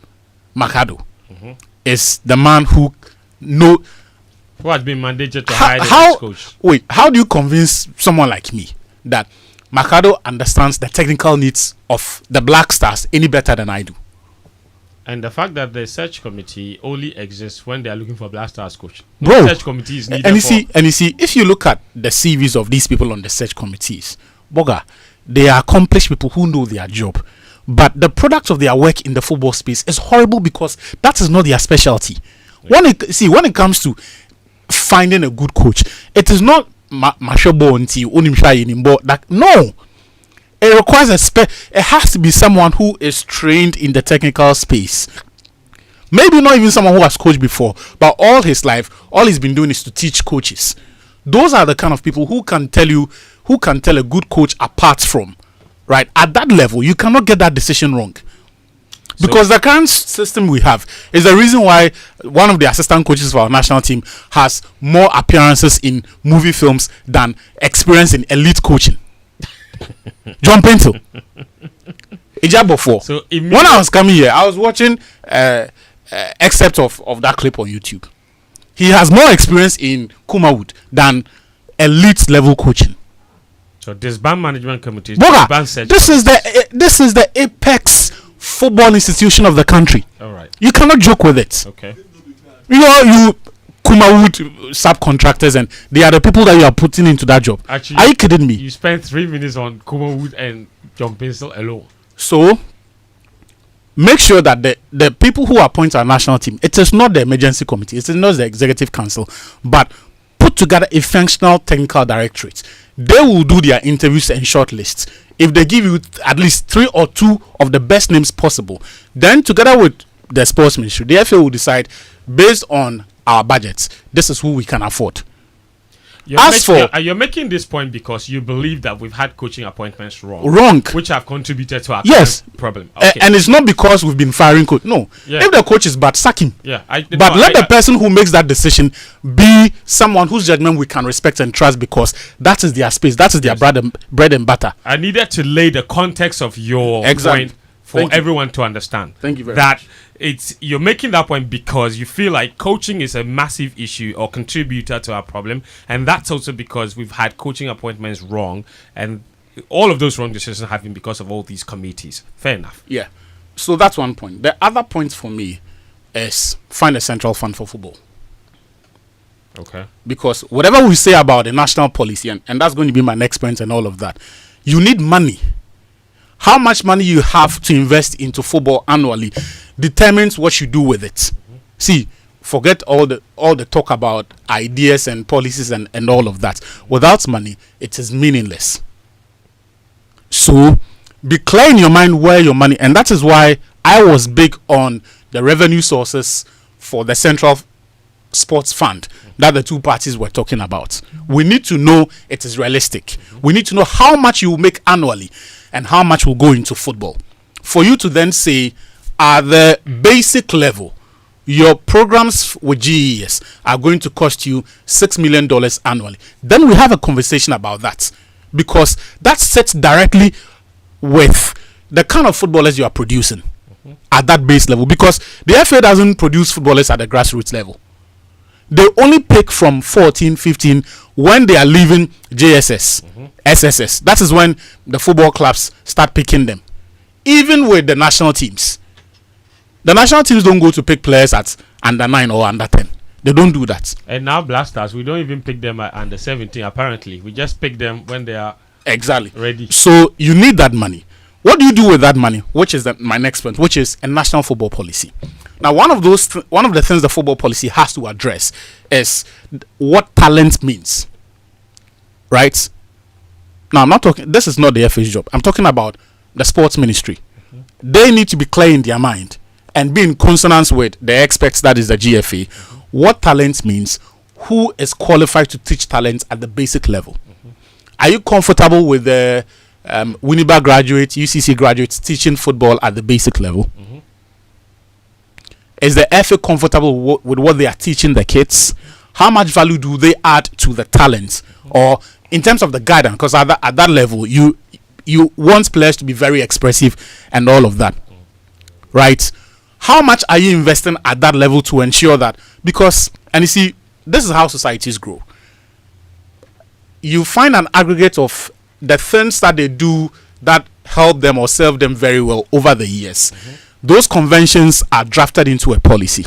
Makado is the man who has been mandated to hire the coach. Wait, how do you convince someone like me that Makado understands the technical needs of the Black Stars any better than I do? And the fact that the search committee only exists when they are looking for Black Stars coach. Bro, the search committee is needed and you see, if you look at the CVs of these people on the search committees, Boga, they are accomplished people who know their job. But the product of their work in the football space is horrible because that is not their specialty. Yeah. When it comes to finding a good coach, it is not Mashobo until no. It requires it has to be someone who is trained in the technical space. Maybe not even someone who has coached before, but all his life, all he's been doing is to teach coaches. Those are the kind of people who can tell a good coach apart from. Right, at that level, you cannot get that decision wrong. Because the current system we have is the reason why one of the assistant coaches for our national team has more appearances in movie films than experience in elite coaching. John Pinto. Ijabofo. So when I was coming here, I was watching excerpt of that clip on YouTube. He has more experience in Kumawood than elite level coaching. So disband management committees. Boga, this is the apex football institution of the country. All right. You cannot joke with it. Okay. You Kumawood subcontractors, and they are the people that you are putting into that job. Actually, are you kidding me? You spent 3 minutes on Kumawood and John Pencil alone. So make sure that the people who appoint our national team, it is not the emergency committee, it is not the executive council, but put together a functional technical directorate. They will do their interviews and shortlists. If they give you at least 3 or 2 of the best names possible, then together with the sports ministry, the FA will decide based on our budgets, this is who we can afford. You're making this point because you believe that we've had coaching appointments wrong, which have contributed to our problem. Okay. And it's not because we've been firing coach. No, if the coach is bad, sack him. Yeah, but let the person who makes that decision be someone whose judgment we can respect and trust, because that is their space, that is their bread and butter. I needed to lay the context of your point for everyone to understand. Thank you very much. You're making that point because you feel like coaching is a massive issue or contributor to our problem, and that's also because we've had coaching appointments wrong, and all of those wrong decisions have been because of all these committees. Fair enough. Yeah. So that's one point. The other point for me, is find a central fund for football. Okay. Because whatever we say about the national policy, and that's going to be my next point and all of that, you need money. How much money you have to invest into football annually determines what you do with it. See, forget all the talk about ideas and policies and all of that. Without money, it is meaningless. So be clear in your mind where your money, and that is why I was big on the revenue sources for the central sports fund that the two parties were talking about. We need to know it is realistic. We need to know how much you will make annually and how much will go into football. For you to then say, at the basic level, your programs with GES are going to cost you $6 million annually. Then we have a conversation about that, because that sits directly with the kind of footballers you are producing at that base level, because the FA doesn't produce footballers at the grassroots level. They only pick from 14, 15 when they are leaving JSS, SSS. That is when the football clubs start picking them. Even with the national teams. The national teams don't go to pick players at under 9 or under 10. They don't do that. And now Blasters, we don't even pick them at under 17 apparently. We just pick them when they are ready. So you need that money. What do you do with that money? Which is my next point, which is a national football policy. Now, one of the things the football policy has to address is what talent means. Right? Now, I'm not talking. This is not the FA's job. I'm talking about the sports ministry. They need to be clear in their mind and be in consonance with the experts, that is the GFA, what talent means, who is qualified to teach talent at the basic level. Are you comfortable with the Winneba graduates, UCC graduates teaching football at the basic level? Is the FA comfortable with what they are teaching the kids? How much value do they add to the talent? Or in terms of the guidance, because at that level, you want players to be very expressive and all of that. Right? How much are you investing at that level to ensure that? Because, and you see, this is how societies grow. You find an aggregate of the things that they do that help them or serve them very well over the years. Those conventions are drafted into a policy.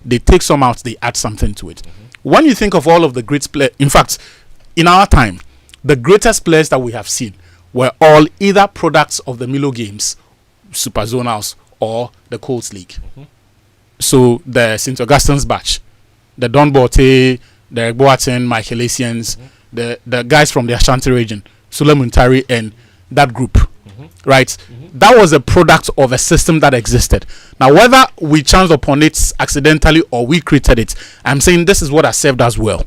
They take some out, they add something to it. When you think of all of the great players, in fact, in our time, the greatest players that we have seen were all either products of the Milo Games, Super Zonals, or the Colts League. So the St. Augustine's batch, the Don Bote, the Boateng, Michael Asians, the guys from the Ashanti region, Suleiman Tari, and that group. Right? That was a product of a system that existed. Now, whether we chanced upon it accidentally or we created it, I'm saying this is what has served us well.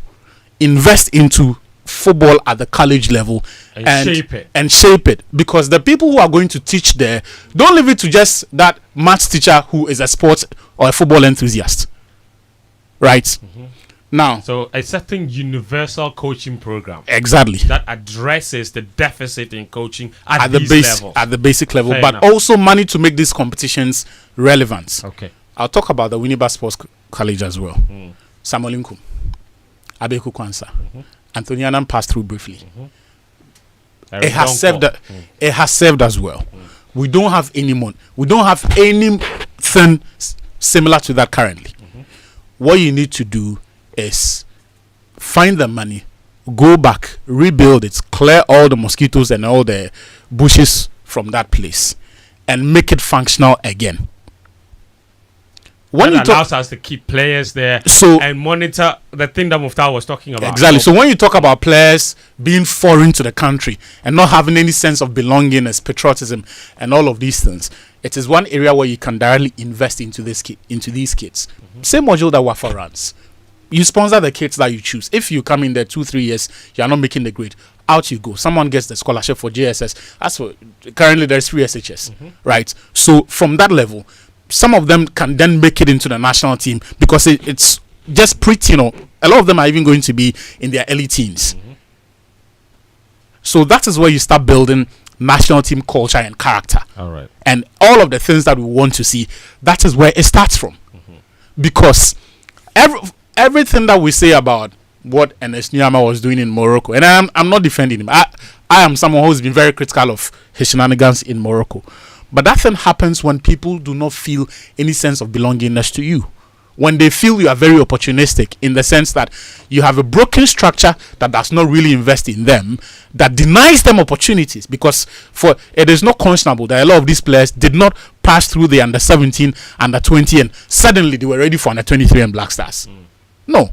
Invest into football at the college level and shape it, because the people who are going to teach there, don't leave it to just that maths teacher who is a sports or a football enthusiast. Right? Now, so a certain universal coaching program exactly that addresses the deficit in coaching at the basic level, Fair but enough. also money to make these competitions relevant. Okay. I'll talk about the Winneba Sports College as well. Samuel Nkum, Abeku Kwanzaa, Anthony Annan passed through briefly. It has served as well. We don't have any money. We don't have anything similar to that currently. What you need to do is find the money, go back, rebuild it, clear all the mosquitoes and all the bushes from that place, and make it functional again. When that allows us to keep players there and monitor the thing that Muftar was talking about. Exactly. So when you talk about players being foreign to the country and not having any sense of belonging, as patriotism and all of these things, it is one area where you can directly invest into these kids. Same module that Wafa runs. You sponsor the kids that you choose. If you come in there 2-3 years, you are not making the grade, out you go. Someone gets the scholarship for JSS. That's what currently there's 3 SHS, right? So from that level, some of them can then make it into the national team because it's just pretty, a lot of them are even going to be in their early teens. So that is where you start building national team culture and character. All right. And all of the things that we want to see, that is where it starts from. Because everything that we say about what Enes Nyama was doing in Morocco, and I'm not defending him. I am someone who's been very critical of his shenanigans in Morocco. But that thing happens when people do not feel any sense of belongingness to you. when they feel you are very opportunistic, in the sense that you have a broken structure that does not really invest in them, that denies them opportunities, because for it is not questionable that a lot of these players did not pass through the under 17, under 20, and suddenly they were ready for under 23 and Black Stars. No.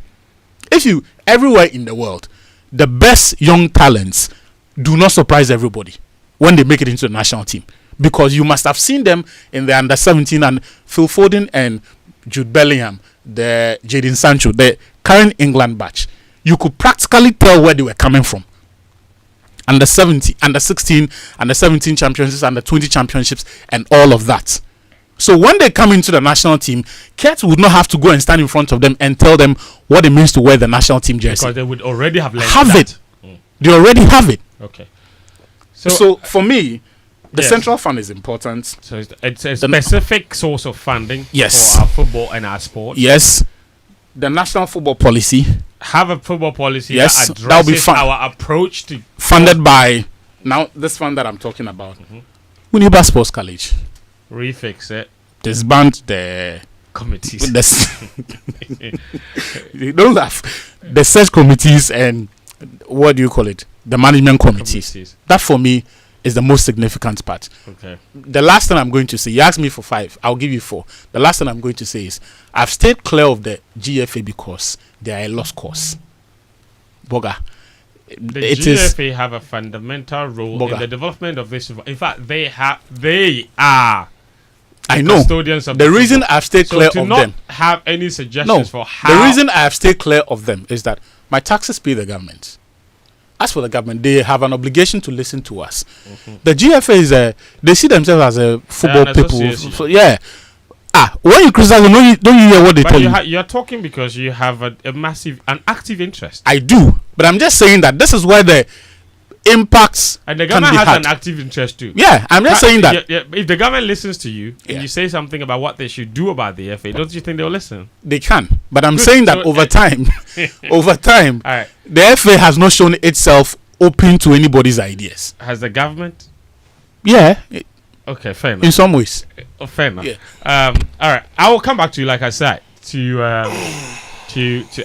If you everywhere in the world, the best young talents do not surprise everybody when they make it into the national team, because you must have seen them in the under 17 and Phil Foden and Jude Bellingham, the Jadon Sancho, the current England batch. You could practically tell where they were coming from. Under 17, under 16, under 17 championships, under 20 championships, and all of that. So when they come into the national team, Kurt would not have to go and stand in front of them and tell them what it means to wear the national team jersey. Because they would already have learned it. They already have it. Okay. So for me, the central fund is important. So it's a specific source of funding for our football and our sport. Yes. The national football policy. Have a football policy that addresses our approach to... Funded by... Now, this fund that I'm talking about. Uniba Sports College. Refix it. Disband the... committees. Don't laugh. The search committees and... What do you call it? The management committees. That for me is the most significant part. Okay. The last thing I'm going to say, you asked me for 5, I'll give you 4. The last thing I'm going to say is, I've stayed clear of the GFA because they are a lost cause. Boga. The GFA have a fundamental role in the development of this. In fact, they are. I know. Custodians of the reason I've stayed clear of them. Have any suggestions for how? The reason I have stayed clear of them is that my taxes pay the government. As for the government, they have an obligation to listen to us. The GFA is they see themselves as a football people. So, yeah. When you criticize them, don't you hear what they tell you? You're talking because you have an active interest. I do, but I'm just saying that this is where the impacts and the government has an active interest too. Yeah, I'm just saying that. If the government listens to you and you say something about what they should do about the FA, don't you think they'll listen? They can, but I'm saying that over time, the FA has not shown itself open to anybody's ideas. Has the government? Yeah. Okay, fair enough. In some ways. Fair enough. Yeah. All right, I will come back to you, like I said, to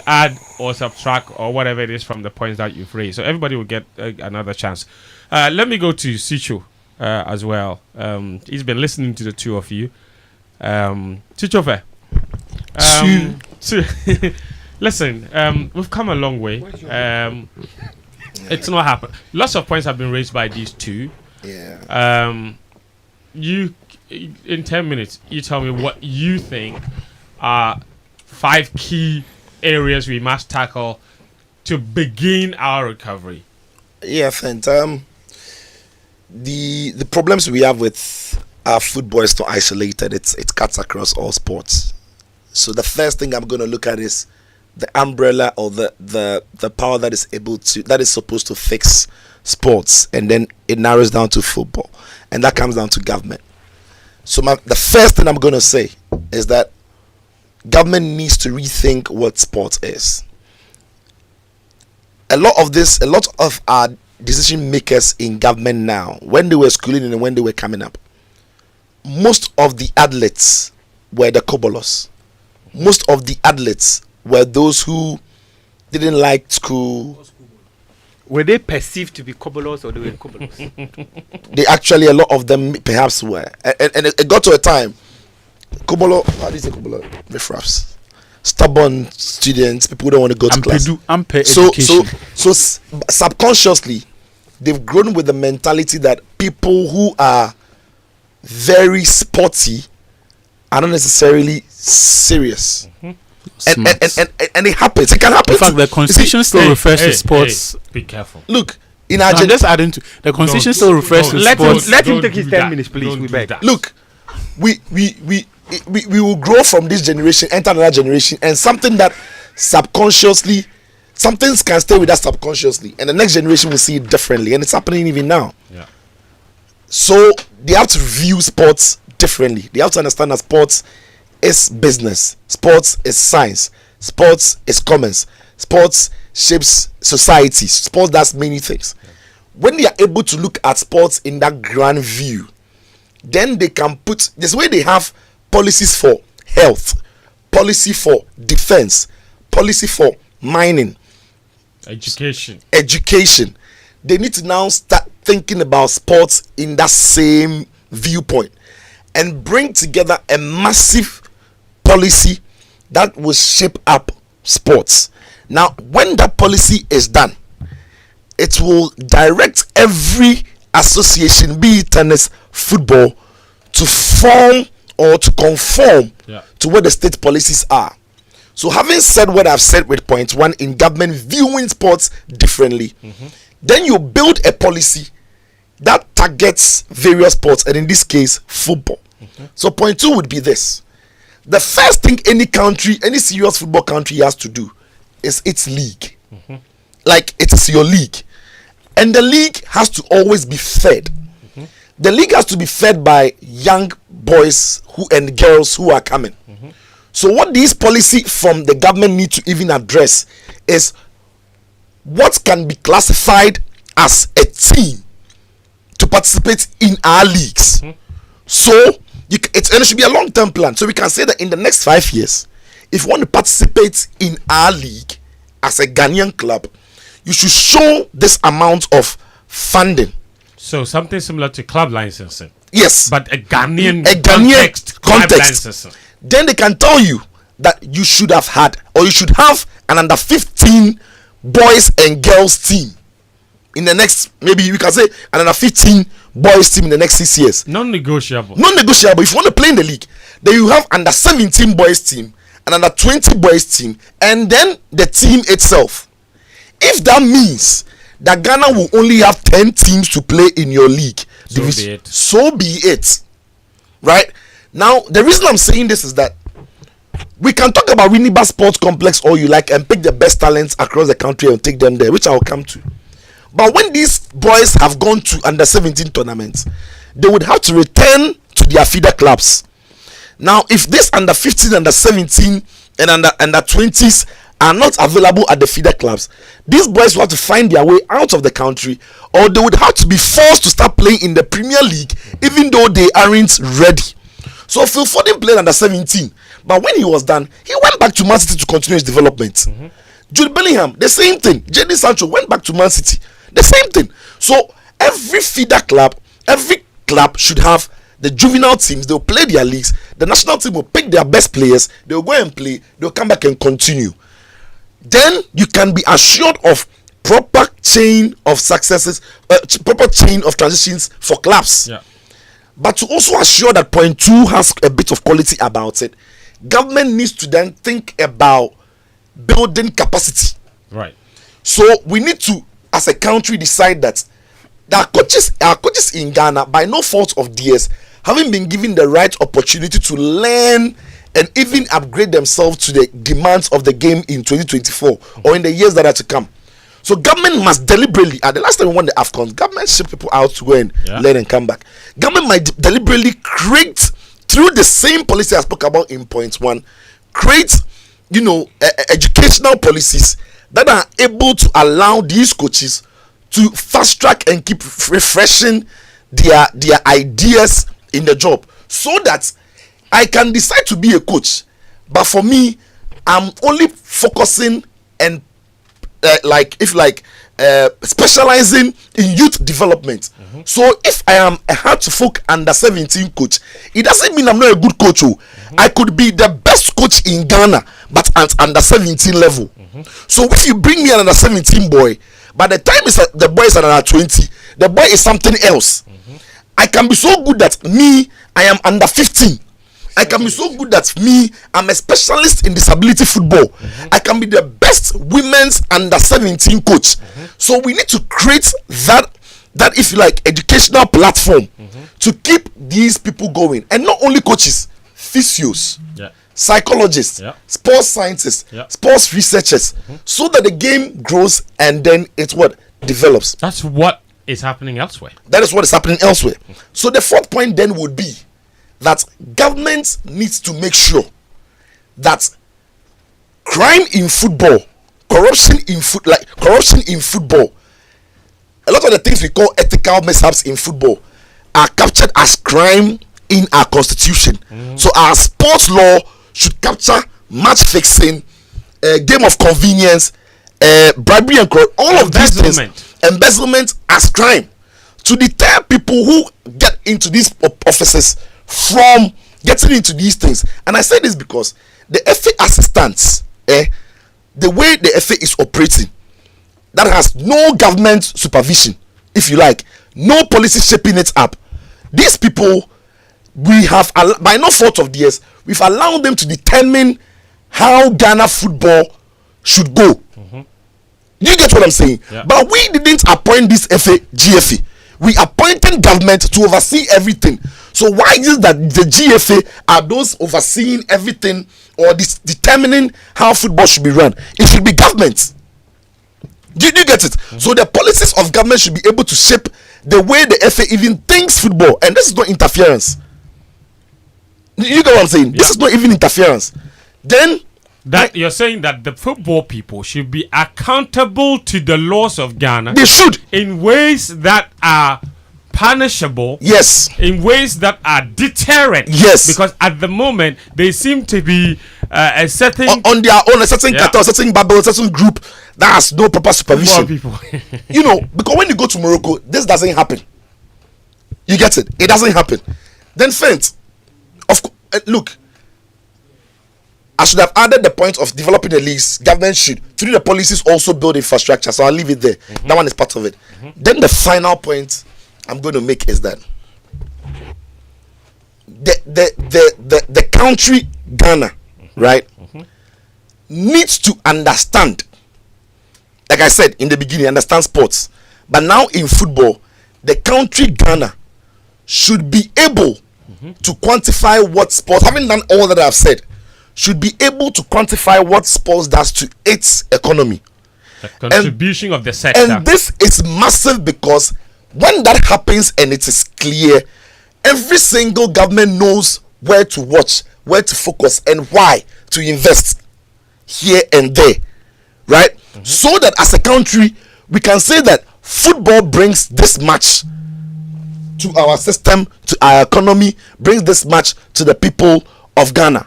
add or subtract or whatever it is from the points that you've raised. So everybody will get another chance. Let me go to Sicho as well. He's been listening to the two of you. Sicho, listen, we've come a long way. It's not happened. Lots of points have been raised by these two. Yeah. You, in 10 minutes, you tell me what you think are 5 key areas we must tackle to begin our recovery. Yeah, friend. The problems we have with our football is not isolated. It cuts across all sports. So the first thing I'm going to look at is the umbrella or the power that is supposed to fix sports, and then it narrows down to football, and that comes down to government. So the first thing I'm going to say is that government needs to rethink what sport is. A lot of our decision makers in government now, when they were schooling and when they were coming up, most of the athletes were the kobolos. Most of the athletes were those who didn't like school. Were they perceived to be kobolos or they were kobolos? They actually, a lot of them perhaps were. And it got to a time, kobolo, how do you say kobolo? Riffraffs. Stubborn students, people who don't want to go to class. So subconsciously, they've grown with the mentality that people who are very sporty are not necessarily serious. And it happens. It can happen. In fact, the constitution still refers to sports. Be careful. Look, I'm just adding to the constitution still refers to sports. Let him take his 10 minutes, please. We beg. Look, we will grow from this generation, enter another generation, and something that subconsciously, some things can stay with us subconsciously, and the next generation will see it differently, and it's happening even now. Yeah. So they have to view sports differently. They have to understand that sports is business, sports is science, sports is commerce, sports shapes society, sports does many things. When they are able to look at sports in that grand view, then they can put this way. They have policies for health, policy for defense, policy for mining, education. They need to now start thinking about sports in that same viewpoint and bring together a massive policy that will shape up sports. Now, when that policy is done, it will direct every association, be it tennis, football, to form or to conform to what the state policies are. So, having said what I've said with point one in government viewing sports differently, then you build a policy that targets various sports, and in this case, football. So, point two would be this: the first thing any country, any serious football country has to do is its league. Like, it is your league. And the league has to always be fed. The league has to be fed by young boys and girls who are coming. So what this policy from the government need to even address is what can be classified as a team to participate in our leagues. So and it should be a long-term plan. So we can say that in the next 5 years, if you want to participate in our league as a Ghanaian club, you should show this amount of funding. So something similar to club licensing. Yes. But a Ghanaian context. Club licensing. Then they can tell you that you should have had, or you should have an under 15 boys and girls team in the next, maybe we can say an under 15 boys team in the next 6 years. Non-negotiable. Non-negotiable. If you want to play in the league, then you have under 17 boys team, and under 20 boys team, and then the team itself. If that means that Ghana will only have 10 teams to play in your league, so be it. Right? Now, the reason I'm saying this is that we can talk about Winneba Sports Complex all you like and pick the best talents across the country and take them there, which I will come to. But when these boys have gone to under 17 tournaments, they would have to return to their feeder clubs. Now, if this under 15, under 17, and under 20s are not available at the feeder clubs, these boys will have to find their way out of the country, or they would have to be forced to start playing in the Premier League, even though they aren't ready. So Phil Foden played under 17, but when he was done, he went back to Man City to continue his development. Jude Bellingham, the same thing. Jadon Sancho went back to Man City, the same thing. So every feeder club, every club should have the juvenile teams. They'll play their leagues. The national team will pick their best players. They'll go and play. They'll come back and continue. Then you can be assured of proper chain of successes, proper chain of transitions for clubs. But to also assure that point two has a bit of quality about it, government needs to then think about building capacity. Right. So we need to, as a country, decide that our coaches in Ghana, by no fault of theirs, having been given the right opportunity to learn and even upgrade themselves to the demands of the game in 2024 or in the years that are to come. So government must deliberately, the last time we won the AFCON, government shipped people out to go and learn and come back. Government might deliberately create, through the same policy I spoke about in point one, create, educational policies that are able to allow these coaches to fast track and keep refreshing their ideas in the job, so that I can decide to be a coach, but for me, I'm only focusing and specializing in youth development. So if I am a hard to folk under 17 coach, it doesn't mean I'm not a good coach. I could be the best coach in Ghana, but at under 17 level. So if you bring me an under 17 boy, by the time the boy is under 20, the boy is something else. I can be so good that I am under 15. I can be so good that I'm a specialist in disability football. I can be the best women's under 17 coach. So we need to create that if you like educational platform to keep these people going, and not only coaches, physios, psychologists, sports scientists, sports researchers, so that the game grows and then it's what develops. That's what is happening elsewhere. That is what is happening elsewhere. So the fourth point then would be that government needs to make sure that crime in football, corruption in football, a lot of the things we call ethical mishaps in football are captured as crime in our constitution. So our sports law should capture match fixing, game of convenience, bribery and corruption, all of these things, embezzlement as crime, to deter people who get into these offices from getting into these things. And I say this because the FA assistants, the way the FA is operating, that has no government supervision, if you like, no policy shaping it up. These people, we have, by no fault of theirs, we've allowed them to determine how Ghana football should go. You get what I'm saying? Yeah. But we didn't appoint this FA, GFA. We appointed government to oversee everything. So why is it that the GFA are those overseeing everything or determining how football should be run? It should be government. Do you get it? So the policies of government should be able to shape the way the FA even thinks football, and this is not interference. You get what I'm saying? This is not even interference. Then that you're saying that the football people should be accountable to the laws of Ghana. They should, in ways that are punishable. Yes. In ways that are deterrent. Yes. Because at the moment they seem to be a certain on their own, a certain cartel, a certain bubble, a certain group that has no proper supervision. People. You know, because when you go to Morocco, this doesn't happen. You get it? It doesn't happen. Then fence. Look, I should have added the point of developing the leagues. Government should, through the policies, also build infrastructure. So I'll leave it there. That one is part of it. Then the final point I'm going to make is that the country Ghana, right, needs to understand. Like I said in the beginning, understand sports. But now in football, the country Ghana should be able to quantify what sports, having done all that I've said, should be able to quantify what sports does to its economy. The contribution of the sector. And this is massive because when that happens and it is clear, every single government knows where to watch, where to focus, and why to invest here and there, right? So that as a country, we can say that football brings this much to our system, to our economy, brings this much to the people of Ghana.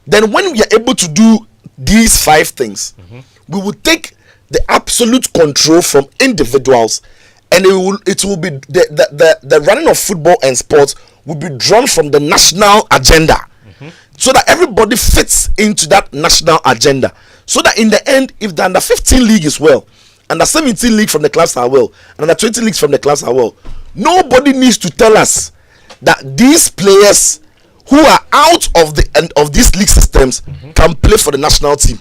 Then when we are able to do these 5 things, we will take the absolute control from individuals, and it will be the running of football and sports will be drawn from the national agenda, so that everybody fits into that national agenda, so that in the end, if the under 15 league is well, under 17 league from the clubs are well, and under 20 leagues from the clubs are well, nobody needs to tell us that these players who are out of the end of these league systems can play for the national team.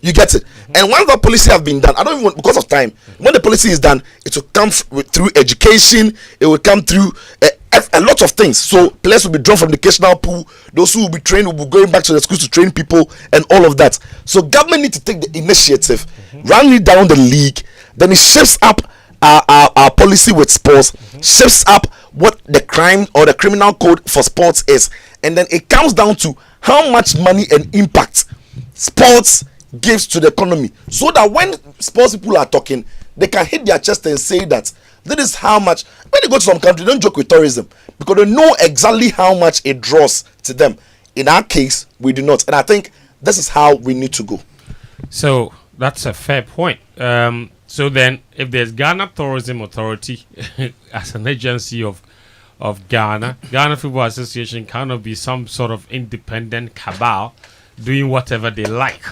You get it? And once that policy have been done, I don't even want, because of time, when the policy is done, it will come through education, it will come through a lot of things. So players will be drawn from the educational pool, those who will be trained will be going back to the schools to train people, and all of that. So government need to take the initiative, run it down the league, then it shapes up our policy with sports, shapes up what the crime or the criminal code for sports is, and then it comes down to how much money and impact sports gives to the economy, so that when sports people are talking, they can hit their chest and say that this is how much. When they go to some country, they don't joke with tourism because they know exactly how much it draws to them. In our case, we do not, and I think this is how we need to go. So that's a fair point. So then, if there's Ghana Tourism Authority as an agency of Ghana Football Association cannot be some sort of independent cabal doing whatever they like.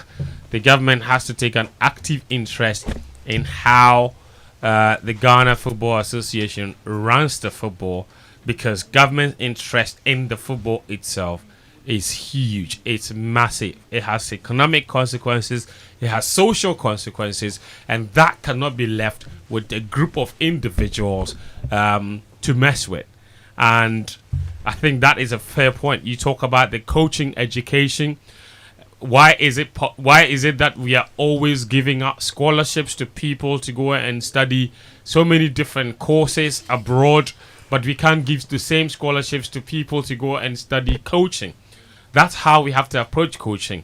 The government has to take an active interest in how the Ghana Football Association runs the football, because government interest in the football itself is huge. It's massive. It has economic consequences. It has social consequences, and that cannot be left with a group of individuals to mess with. And I think that is a fair point. You talk about the coaching education. Why is it that we are always giving out scholarships to people to go and study so many different courses abroad, but we can't give the same scholarships to people to go and study coaching? That's how we have to approach coaching.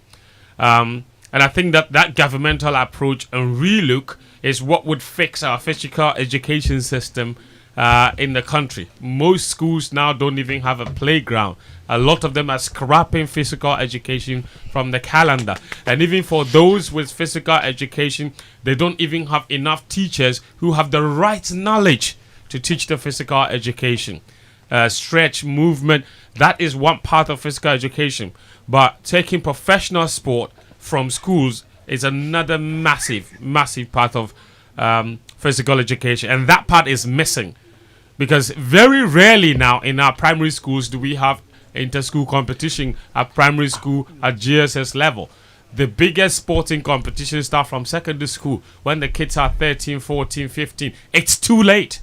And I think that governmental approach and relook is what would fix our physical education system in the country. Most schools now don't even have a playground. A lot of them are scrapping physical education from the calendar. And even for those with physical education, they don't even have enough teachers who have the right knowledge to teach the physical education. Stretch, movement, that is one part of physical education. But taking professional sport from schools is another massive part of physical education. And that part is missing. Because very rarely now in our primary schools do we have inter-school competition at primary school at GSS level. The biggest sporting competitions start from secondary school when the kids are 13, 14, 15. It's too late.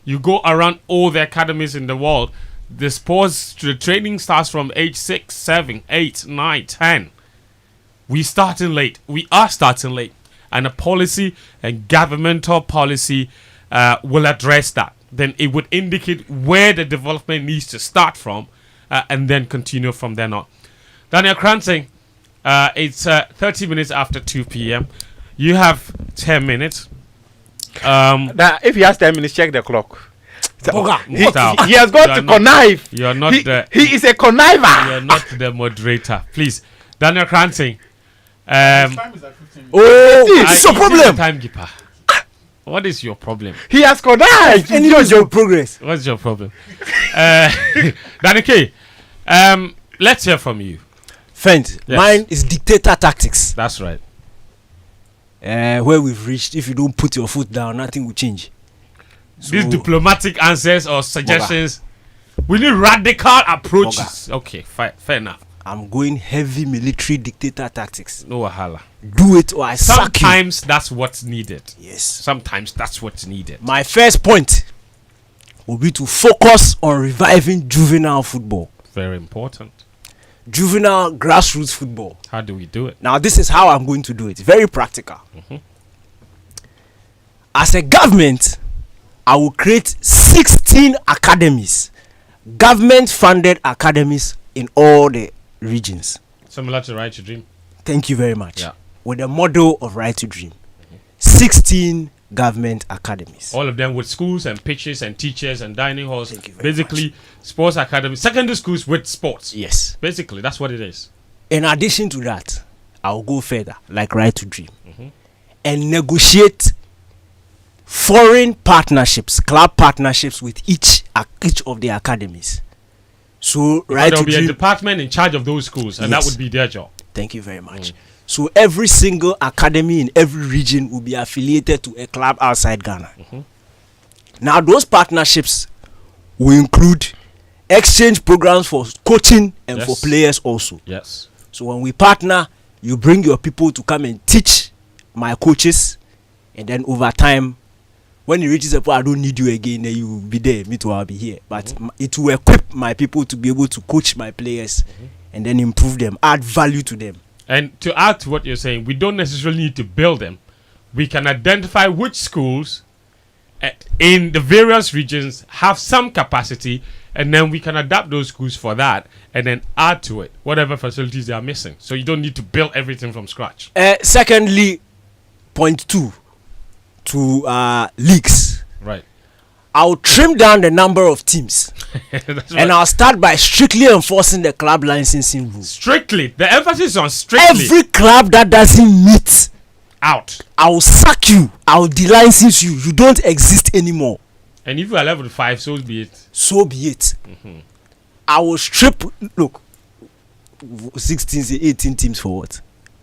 You go around all the academies in the world, the training starts from age 6, 7, 8, 9, 10. We are starting late. And a policy and governmental policy will address that. Then it would indicate where the development needs to start from and then continue from then on. Daniel Cransing, it's 30 minutes after 2 p.m. You have 10 minutes. If he has 10 minutes, check the clock. He has got to connive. You're not he is a conniver. You're not the moderator. Please, Daniel Cransing. It's your problem. Timekeeper. What is your problem? He has connived. Any your progress. What's your problem? Danny K, let's hear from you. Fent, Yes. mine is dictator tactics. That's right. Where we've reached, if you don't put your foot down, nothing will change. So, These diplomatic answers or suggestions, we need radical approaches. Okay, fair enough. I'm going heavy military dictator tactics. No wahala. Do it or I sack you. Sometimes that's what's needed. Yes. Sometimes that's what's needed. My first point will be to focus on reviving juvenile football. Very important. Juvenile grassroots football. How do we do it? Now, this is how I'm going to do it. Very practical. As a government, I will create 16 academies, government-funded academies in all the regions. Similar to Right to Dream. Thank you very much. Yeah. With the model of Right to Dream. 16 government academies. All of them with schools and pitches and teachers and dining halls. Thank you very Basically, sports academies, secondary schools with sports. Yes. Basically, that's what it is. In addition to that, I'll go further, like Right to Dream, and negotiate foreign partnerships, club partnerships with each of the academies. So, Right There to will be a Dream. department in charge of those schools, and that Yes. would be their job. Thank you very much. So every single academy in every region will be affiliated to a club outside Ghana. Now those partnerships will include exchange programs for coaching and for players also. Yes. So when we partner, you bring your people to come and teach my coaches, and then over time, when it reaches a point I don't need you again, then you will be there. Me too, I'll be here. But it will equip my people to be able to coach my players and then improve them, add value to them. And to add to what you're saying, we don't necessarily need to build them. We can identify which schools in the various regions have some capacity, and then we can adapt those schools for that and then add to it whatever facilities they are missing. So you don't need to build everything from scratch. Secondly, point 2 to leagues. Right. I'll trim down the number of teams and I'll start by strictly enforcing the club licensing rules. Strictly. The emphasis is on strictly. Every club that doesn't meet, out. I'll sack you. I'll delicense you. You don't exist anymore. And if you are level 5, so be it. So be it. I will strip. Look, 16, 18 teams for what?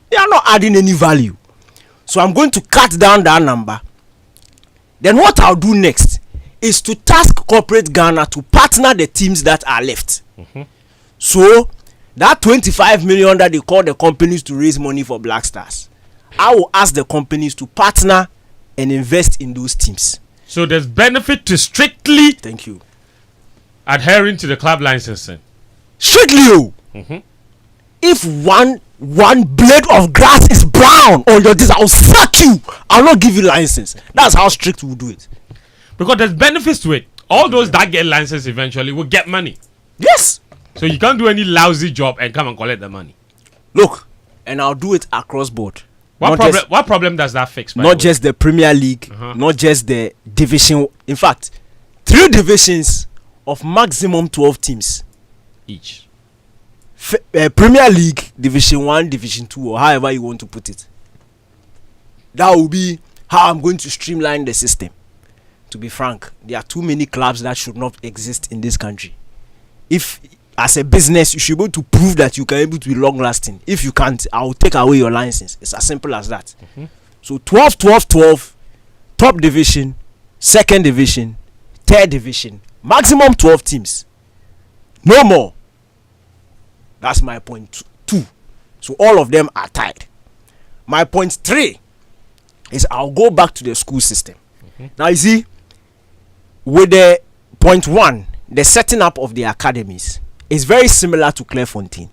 They are not adding any value. So I'm going to cut down that number. Then what I'll do next is to task corporate Ghana to partner the teams that are left. So that 25 million that they call the companies to raise money for Black Stars, I will ask the companies to partner and invest in those teams. So there's benefit to strictly Thank you. adhering to the club licensing. Strictly. If one blade of grass is brown on your this, I'll sack you. I'll not give you license. That's how strict we'll do it. Because there's benefits to it. All those that get license eventually will get money. Yes. So you can't do any lousy job and come and collect the money. Look, and I'll do it across board. What problem does that fix? Not just the Premier League, not just the division. In fact, 3 divisions of maximum 12 teams Each. Premier League Division 1, Division 2, or however you want to put it. That will be how I'm going to streamline the system. To be frank, there are too many clubs that should not exist in this country. If as a business you should be able to prove that you can be able to be long lasting. If you can't, I will take away your license. It's as simple as that. So 12, 12, 12, top division, second division, third division, maximum 12 teams. No more. That's my point 2. So all of them are tied. My point 3 is I'll go back to the school system. Now you see, with the point 1, the setting up of the academies is very similar to Clairefontaine.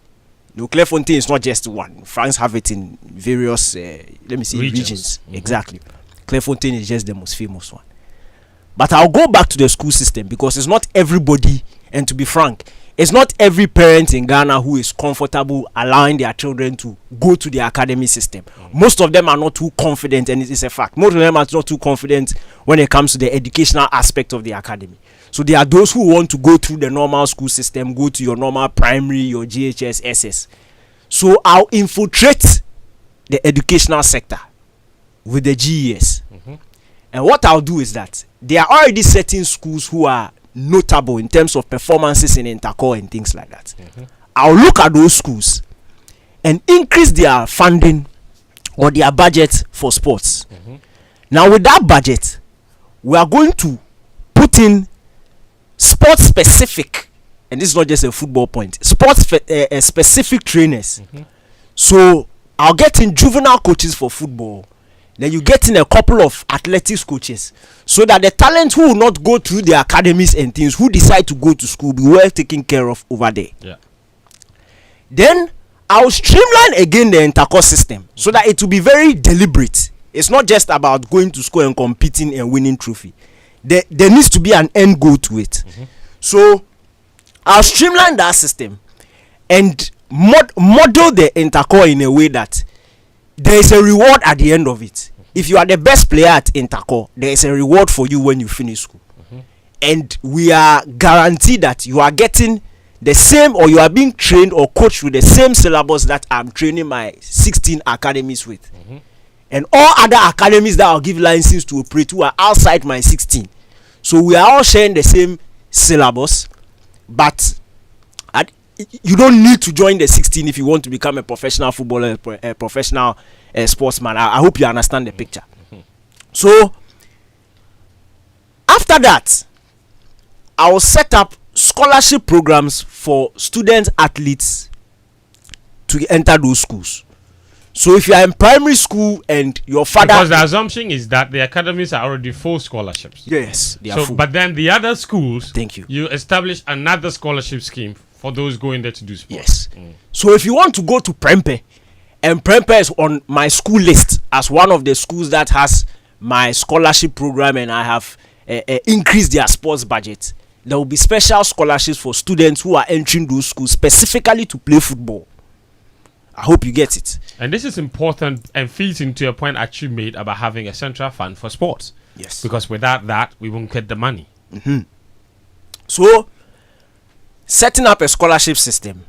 No, Clairefontaine is not just one. France have it in various, regions. Exactly. Clairefontaine is just the most famous one. But I'll go back to the school system because it's not everybody, and to be frank, it's not every parent in Ghana who is comfortable allowing their children to go to the academy system. Most of them are not too confident, and it's a fact. Most of them are not too confident when it comes to the educational aspect of the academy. So there are those who want to go through the normal school system, go to your normal primary, your GHS, SS. So I'll infiltrate the educational sector with the GES. And what I'll do is that there are already certain schools who are notable in terms of performances in intercore and things like that. I'll look at those schools and increase their funding or their budget for sports. Now with that budget, we are going to put in sports specific, and this is not just a football point, sports specific trainers. So I'll get in juvenile coaches for football. Then you get in a couple of athletics coaches, so that the talent who will not go through the academies and things, who decide to go to school, be well taken care of over there. Then I'll streamline again the intercourse system so that it will be very deliberate. It's not just about going to school and competing and winning trophy. There needs to be an end goal to it. So I'll streamline that system and model the intercore in a way that there is a reward at the end of it. If you are the best player at intercore, there is a reward for you when you finish school. And we are guaranteed that you are getting the same, or you are being trained or coached with the same syllabus that I'm training my 16 academies with. And all other academies that I'll give license to operate who are outside my 16. So we are all sharing the same syllabus, but you don't need to join the 16 if you want to become a professional footballer, a professional sportsman. I hope you understand the picture. So after that, I will set up scholarship programs for student athletes to enter those schools. So if you are in primary school and your father, because the assumption is that the academies are already full scholarships. Yes, they are so full. But then the other schools, you establish another scholarship scheme for those going there to do sports. Yes. So if you want to go to Prempeh, and Prempeh is on my school list as one of the schools that has my scholarship program, and I have increased their sports budget, there will be special scholarships for students who are entering those schools specifically to play football. I hope you get it. And this is important and feeds into a point Achu made about having a central fund for sports. Yes. Because without that, we won't get the money. So, setting up a scholarship system,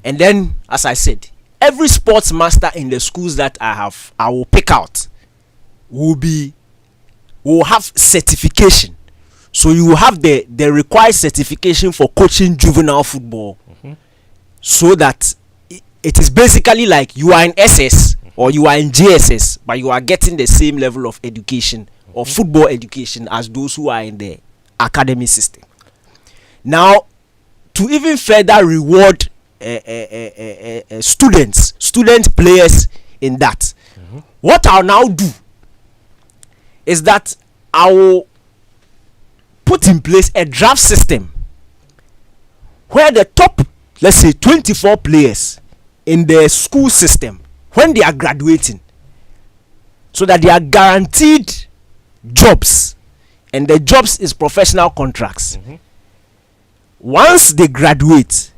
and then, as I said, every sports master in the schools that I will pick out will have certification. So you will have the required certification for coaching juvenile football, so that it is basically like you are in SS or you are in JSS, but you are getting the same level of education or football education as those who are in the academy system. Now, to even further reward student players in that, what I'll now do is that I will put in place a draft system where the top, let's say 24 players in the school system, when they are graduating, so that they are guaranteed jobs, and the jobs is professional contracts. Once they graduate,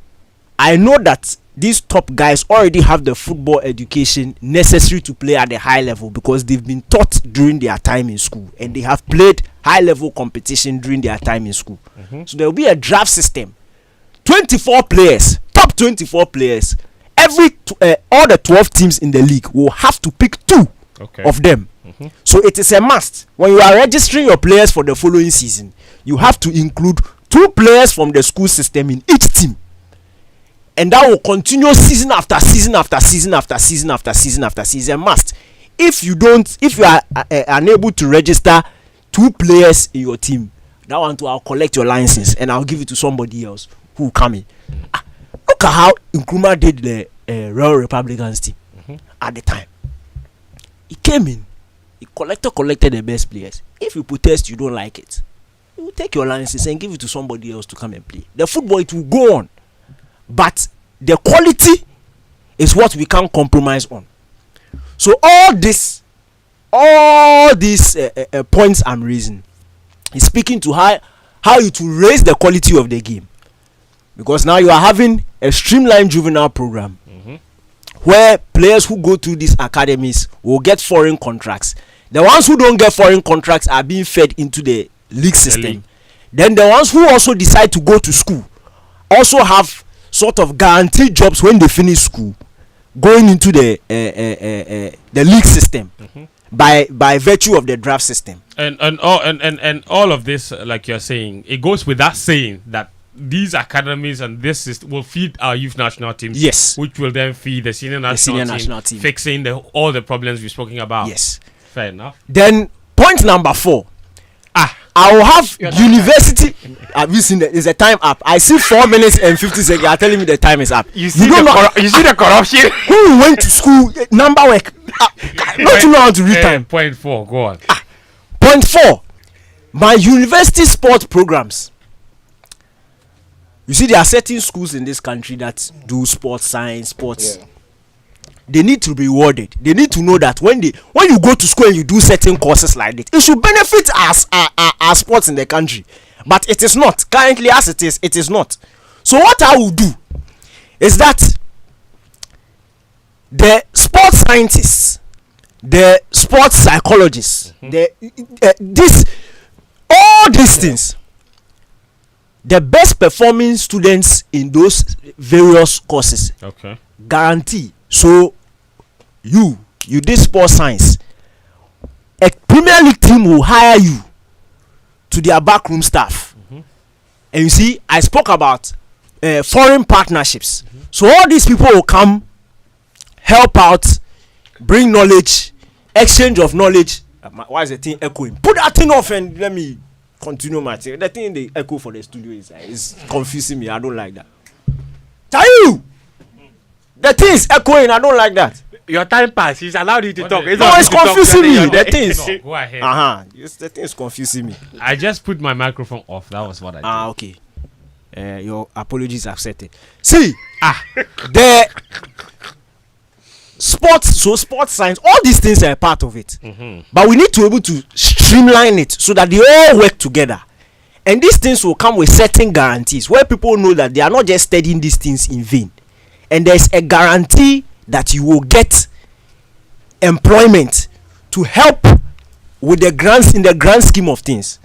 I know that these top guys already have the football education necessary to play at the high level, because they've been taught during their time in school and they have played high level competition during their time in school. So there will be a draft system. 24 players, top 24 players. All the 12 teams in the league will have to pick 2 of them. So it is a must. When you are registering your players for the following season, you have to include 2 players from the school system in each team. And that will continue season after season after season after season after season after season. Must. If you are unable to register 2 players in your team, that one too, I'll collect your license and I'll give it to somebody else who will come in. Look at how Nkrumah did the Royal Republicans team at the time. He came in, he collected the best players. If you protest, you don't like it, you will take your license and give it to somebody else to come and play. The football, it will go on, but the quality is what we can't compromise on. So all these points I'm raising is speaking to how it will raise the quality of the game, because now you are having a streamlined juvenile program where players who go through these academies will get foreign contracts. The ones who don't get foreign contracts are being fed into the league system. Then the ones who also decide to go to school also have sort of guaranteed jobs when they finish school, going into the league system by virtue of the draft system. And all of this, like you're saying, it goes without saying that these academies and this system will feed our youth national teams. Yes. Which will then feed the senior national team, fixing all the problems we've spoken about. Yes. Fair enough. Then point number 4. I will have university. Have you seen that? Is the time up? I see 4 minutes and 50 seconds. Are telling me the time is up. You see the corruption. Who went to school? Number work. Don't you know how to read time? Point 4. Go on. Point 4. My university sport programs. You see, there are certain schools in this country that do sports science, sports. Yeah. They need to be rewarded. They need to know that when you go to school and you do certain courses like this, it should benefit us, our sports in the country. But it is not. Currently, as it is not. So what I will do is that the sports scientists, the sports psychologists, all these things, the best performing students in those various courses, guarantee. So you did sports science, a Premier League team will hire you to their backroom staff. And you see, I spoke about foreign partnerships. So all these people will come, help out, bring knowledge, exchange of knowledge. Why is the thing echoing? Put that thing off and let me continue my thing. The thing they echo for the studio is confusing me. I don't like that. Tell you, the thing is echoing. I don't like that. Your time pass. He's allowed you to talk. It's confusing me. The thing is. Go ahead. The thing is confusing me. I just put my microphone off. That was what I did. Okay. Your apologies accepted. See, the sports science, all these things are a part of it. But we need to be able to streamline it so that they all work together. And these things will come with certain guarantees where people know that they are not just studying these things in vain. And there's a guarantee that you will get employment to help with in the grand scheme of things.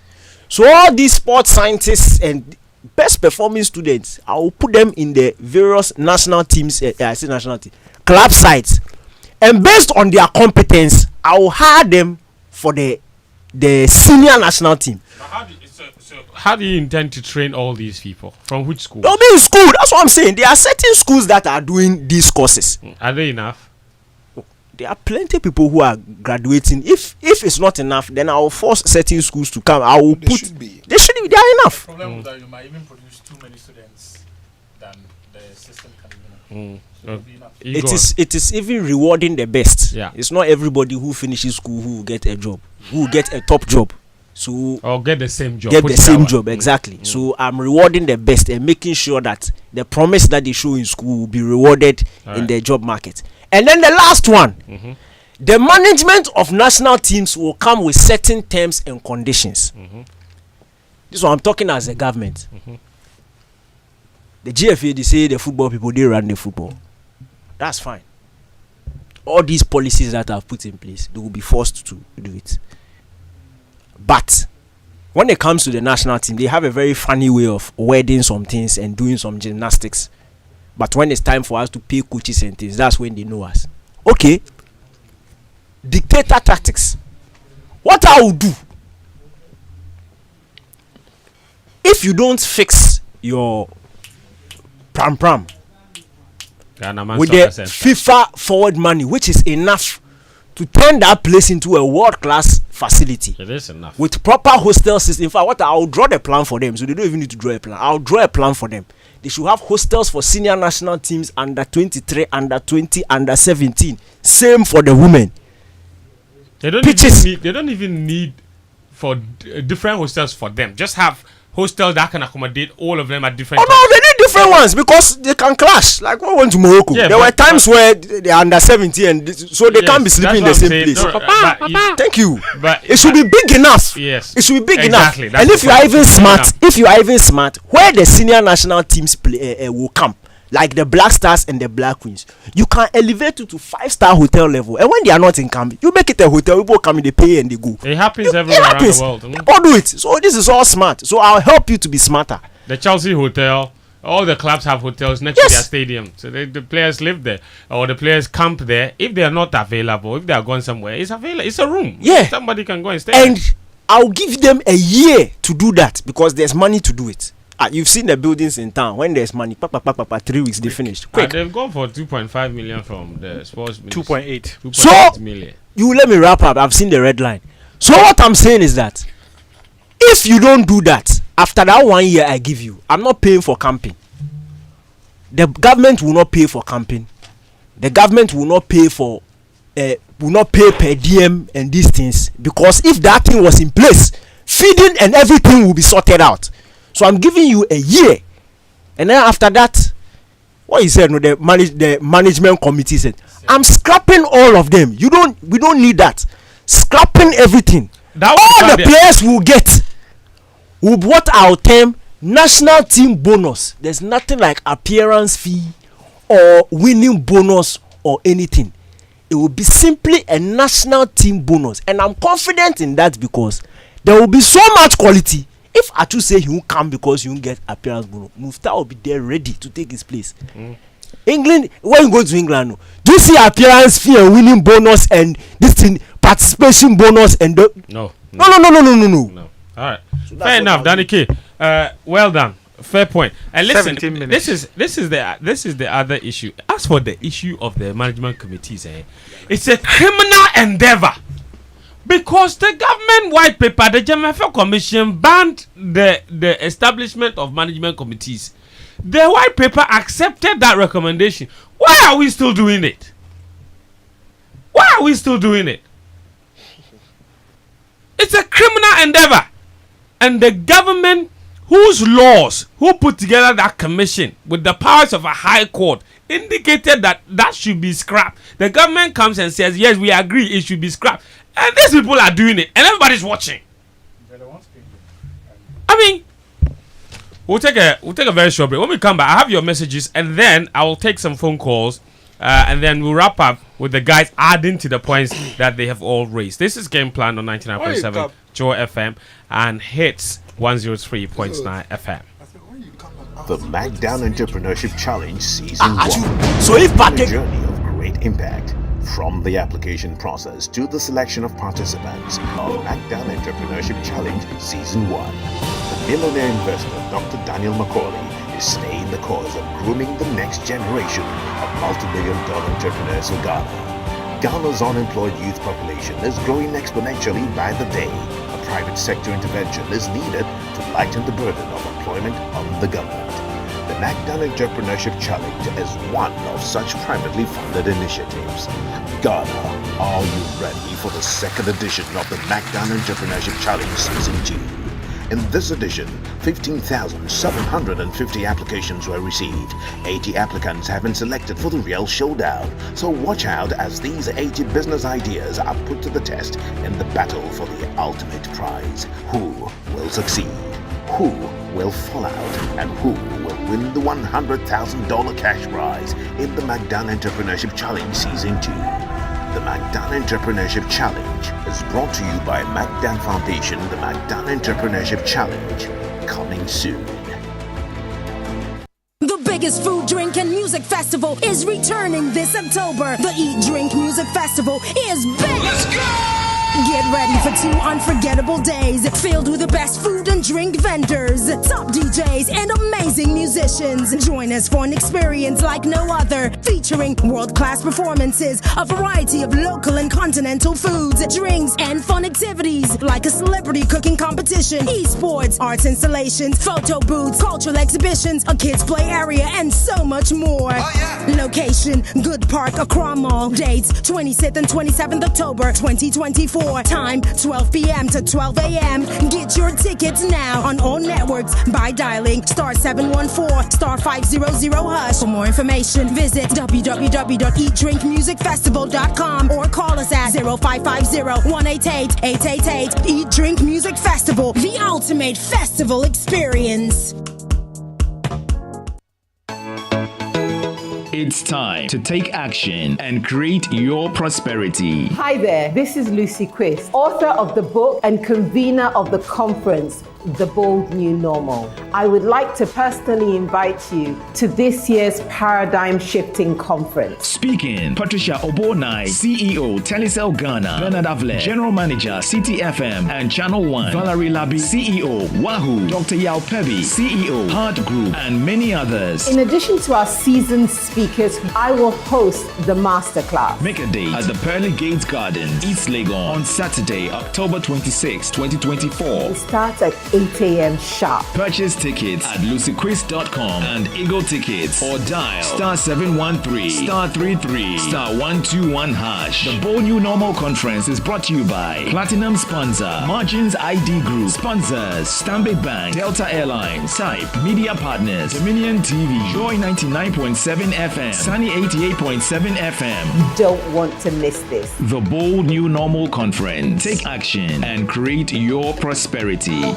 So all these sports scientists and best performing students, I will put them in the various national teams, club sites, and based on their competence, I will hire them for the senior national team. How do you intend to train all these people? From which school? They'll be in school. That's what I'm saying. There are certain schools that are doing these courses. Are they enough? There are plenty of people who are graduating. If it's not enough, then I will force certain schools to come. I will They should be. They are enough. The problem is that you might even produce too many students than the system can It is even rewarding the best. Yeah. It's not everybody who finishes school who will get a job, who will get a top job. So or get the same job. Exactly. So I'm rewarding the best and making sure that the promise that they show in school will be rewarded in the job market. And then the last one, the management of national teams will come with certain terms and conditions. This one I'm talking as a government. The GFA, they say the football people, they run the football. That's fine. All these policies that I've put in place, they will be forced to do it. But when it comes to the national team, they have a very funny way of wording some things and doing some gymnastics. But when it's time for us to pay coaches and things, that's when they know us. Okay. Dictator tactics. What I will do, if you don't fix your pram with the FIFA forward money, which is enough to turn that place into a world-class facility. It is enough. With proper hostel system. In fact, I'll draw the plan for them, so they don't even need to draw a plan. I'll draw a plan for them. They should have hostels for senior national teams, under 23, under 20, under 17. Same for the women. They don't even need for different hostels for them. Just have hostels that can accommodate all of them at different times. No, they need different ones because they can clash. Like when we went to Morocco, there were times where they're under 70 and so they can't be sleeping in the same place. No, Papa, thank you. But it should be big enough. Yes, it should be big enough. And if you are even smart, where the senior national teams play will camp, like the Black Stars and the Black Queens, you can elevate it to 5-star hotel level. And when they are not in camp, you make it a hotel. People come in, they pay and they go. It happens everywhere around the world. All do it. So this is all smart. So I'll help you to be smarter. The Chelsea hotel, all the clubs have hotels next to their stadium, so the players live there or the players camp there. If they are not available, if they are going somewhere, it's available. It's a room. Yeah, somebody can go and stay. And there. I'll give them a year to do that because there's money to do it. You've seen the buildings in town. When there's money, 3 weeks they finished. Quick. They've gone for 2.5 million from the sports. 2.8. So million. You let me wrap up. I've seen the red line. So what I'm saying is that if you don't do that after that 1 year I give you, I'm not paying for camping. The government will not pay for camping. The government will not pay for will not pay per diem and these things, because if that thing was in place, feeding and everything will be sorted out. So I'm giving you a year, and then after that, what you said, no, the management committee said, I'm scrapping all of them. We don't need that. Scrapping everything. All the players will get with what I'll term national team bonus. There's nothing like appearance fee or winning bonus or anything. It will be simply a national team bonus, and I'm confident in that because there will be so much quality. If Atu say he won't come because he won't get appearance bonus, Mufta will be there ready to take his place. England, when you go to England, do you see appearance fee and winning bonus and this thing, participation bonus and no. All right, so fair enough, Danny K. Well done, fair point. And listen, this is the other issue. As for the issue of the management committees, it's a criminal endeavor. Because the government white paper, the German Affairs Commission banned the establishment of management committees. The white paper accepted that recommendation. Why are we still doing it? It's a criminal endeavor. And the government who put together that commission with the powers of a high court indicated that should be scrapped. The government comes and says, yes, we agree it should be scrapped. And these people are doing it, and everybody's watching. I mean, we'll take a very short break. When we come back, I have your messages, and then I will take some phone calls, and then we'll wrap up with the guys adding to the points that they have all raised. This is Game Plan on 99.7 Joy FM and Hits 103.9 FM. The Mackdown Entrepreneurship Challenge Season 1. So if a journey of great impact. From the application process to the selection of participants of Mackdown Entrepreneurship Challenge Season 1. The millionaire investor Dr. Daniel Macaulay is staying the course of grooming the next generation of multi-billion-dollar entrepreneurs for Ghana. Ghana's unemployed youth population is growing exponentially by the day. A private sector intervention is needed to lighten the burden of employment on the government. The Mackdown Entrepreneurship Challenge is one of such privately funded initiatives. Ghana, are you ready for the second edition of the Mackdown Entrepreneurship Challenge Season 2? In this edition, 15,750 applications were received. 80 applicants have been selected for the real showdown. So watch out as these 80 business ideas are put to the test in the battle for the ultimate prize. Who will succeed? Who will fall out? And who will win the $100,000 cash prize in the Mackdown Entrepreneurship Challenge Season 2? The The MacDan Entrepreneurship Challenge is brought to you by MacDan Foundation. The MacDan Entrepreneurship Challenge, coming soon. The biggest food, drink, and music festival is returning this October. The Eat, Drink, Music Festival is back. Let's go! Get ready for 2 unforgettable days filled with the best food and drink vendors, top DJs, and amazing musicians. Join us for an experience like no other, featuring world-class performances, a variety of local and continental foods, drinks, and fun activities like a celebrity cooking competition, esports, arts installations, photo booths, cultural exhibitions, a kids' play area, and so much more. Location, Good Park, Accra Mall. Dates, 26th and 27th October 2024. Time, 12 p.m. to 12 a.m. Get your tickets now on all networks by dialing *714 *500#. For more information, visit www.eatdrinkmusicfestival.com or call us at 0550-188-888. Eat Drink Music Festival, the ultimate festival experience. It's time to take action and create your prosperity. Hi there, this is Lucy Quist, author of the book and convener of the conference, The Bold New Normal. I would like to personally invite you to this year's Paradigm Shifting Conference. Speaking, Patricia Obonai, CEO, Telecel Ghana, Bernard Avle, General Manager, CTFM and Channel 1, Valerie Labi, CEO, Wahoo, Dr. Yao Pebi, CEO, Heart Group, and many others. In addition to our seasoned speakers, I will host the masterclass. Make a date at the Pearly Gates Gardens, East Legon, on Saturday, October 26, 2024. We start at 8 a.m. sharp. Purchase tickets at lucyquiz.com and Eagle Tickets or dial *713*33*121#. The Bold New Normal Conference is brought to you by Platinum Sponsor, Margins ID Group, Sponsors, Stanbic Bank, Delta Airlines, Type, Media Partners, Dominion TV, Joy 99.7 FM, Sunny 88.7 FM. You don't want to miss this. The Bold New Normal Conference. Take action and create your prosperity.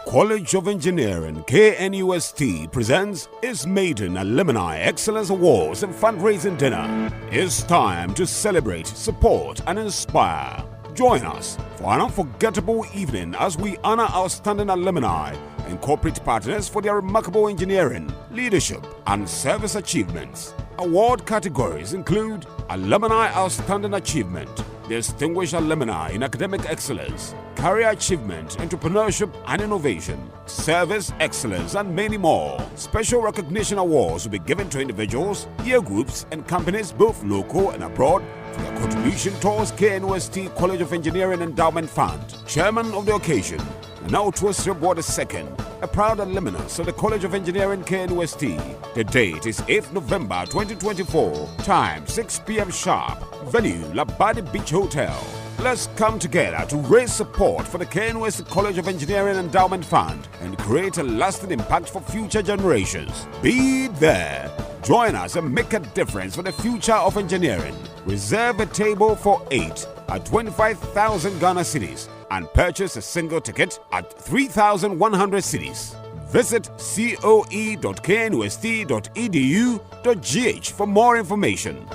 College of Engineering, KNUST, presents its maiden Alumni Excellence Awards and Fundraising Dinner. It's time to celebrate, support, and inspire. Join us for an unforgettable evening as we honor outstanding alumni and corporate partners for their remarkable engineering, leadership, and service achievements. Award categories include Alumni Outstanding Achievement, Distinguished Alumni in Academic Excellence, Career Achievement, Entrepreneurship and Innovation, Service Excellence, and many more. Special recognition awards will be given to individuals, year groups, and companies both local and abroad for their contribution towards KNUST College of Engineering Endowment Fund. Chairman of the occasion, Otto Addo II, a proud alumnus of the College of Engineering KNUST. The date is 8th November 2024. Time 6 p.m. sharp. Venue Labadi Beach Hotel. Let's come together to raise support for the KNUST College of Engineering Endowment Fund and create a lasting impact for future generations. Be there. Join us and make a difference for the future of engineering. Reserve a table for 8 at 25,000 Ghana cedis and purchase a single ticket at 3,100 cedis. Visit coe.knust.edu.gh for more information.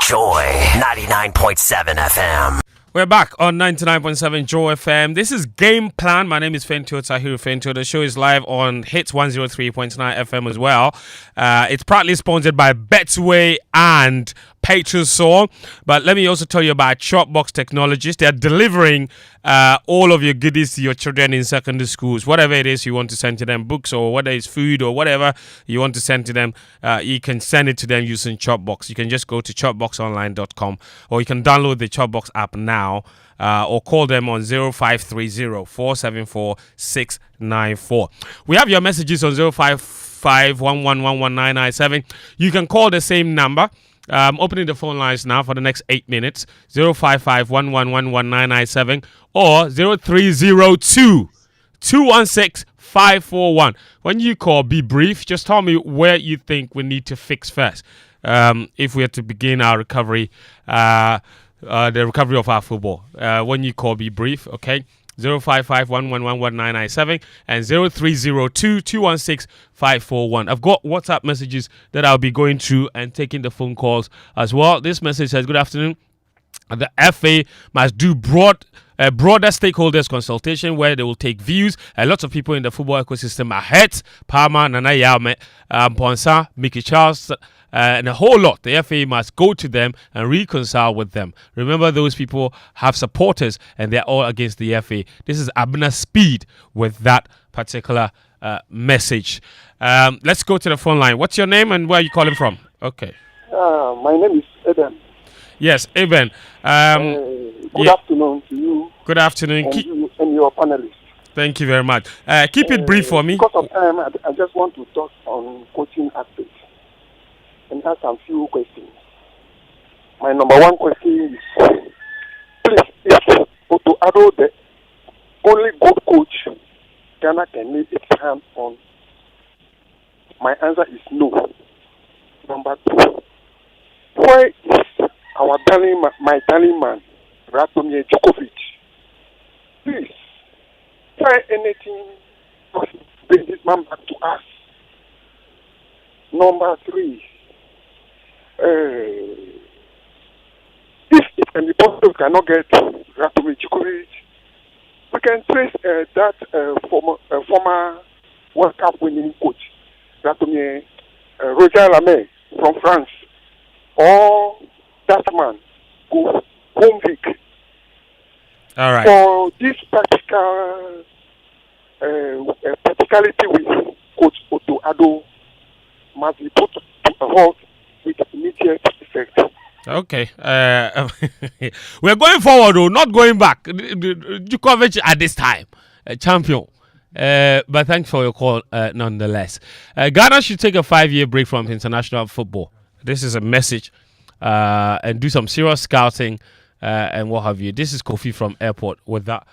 Joy 99.7 FM. We're back on 99.7 Joy FM. This is Game Plan. My name is Fentio Tahiru Fentio. The show is live on Hits 103.9 FM as well. It's partly sponsored by Betway and Petrosol. But let me also tell you about Chopbox Technologies. They're delivering all of your goodies to your children in secondary schools. Whatever it is you want to send to them, books or whether it's food or whatever you want to send to them, you can send it to them using Chopbox. You can just go to chopboxonline.com or you can download the Chopbox app now or call them on 0530-474-694. We have your messages on 055-1111-997. You can call the same number. Opening the phone lines now for the next 8 minutes. 055-1111-997 or 0302-216-541. When you call, be brief. Just tell me where you think we need to fix first. If we are to begin our recovery, the recovery of our football. When you call, be brief, okay? 055-111-1997 and 0302-216-541. I've got WhatsApp messages that I'll be going through and taking the phone calls as well. This message says, good afternoon. The FA must do broader stakeholders consultation where they will take views. A lot of people in the football ecosystem are hurt. Palmer, Nana Yame, Ponsa, Mickey Charles, and a whole lot. The FA must go to them and reconcile with them. Remember, those people have supporters and they're all against the FA. This is Abner Speed with that particular message. Let's go to the phone line. What's your name and where are you calling from? Okay. My name is Eden. Yes, Eben. Good afternoon to you. Good afternoon. And your panelists. Thank you very much. Keep it brief for me. Because of time, I just want to talk on coaching aspects and ask some few questions. My number one question is, please, is Otto Addo the only good coach Ghana can lay its hand on? My answer is no. Number two, why is my darling man, Radomir Djokovic, please try anything to bring this man back to us. Number three, if it can be possible, we cannot get Radomir Djokovic, we can trace that former World Cup winning coach, Radomir Roger Lamé from France, or that man go home week. All right. For this practicality with Coach Otto Addo must be put to a halt with immediate effect. Okay. We're going forward, though, not going back. Djokovic at this time, champion. But thanks for your call, nonetheless. Ghana should take a 5-year break from international football. This is a message. And do some serious scouting and what have you. This is Kofi from Airport with that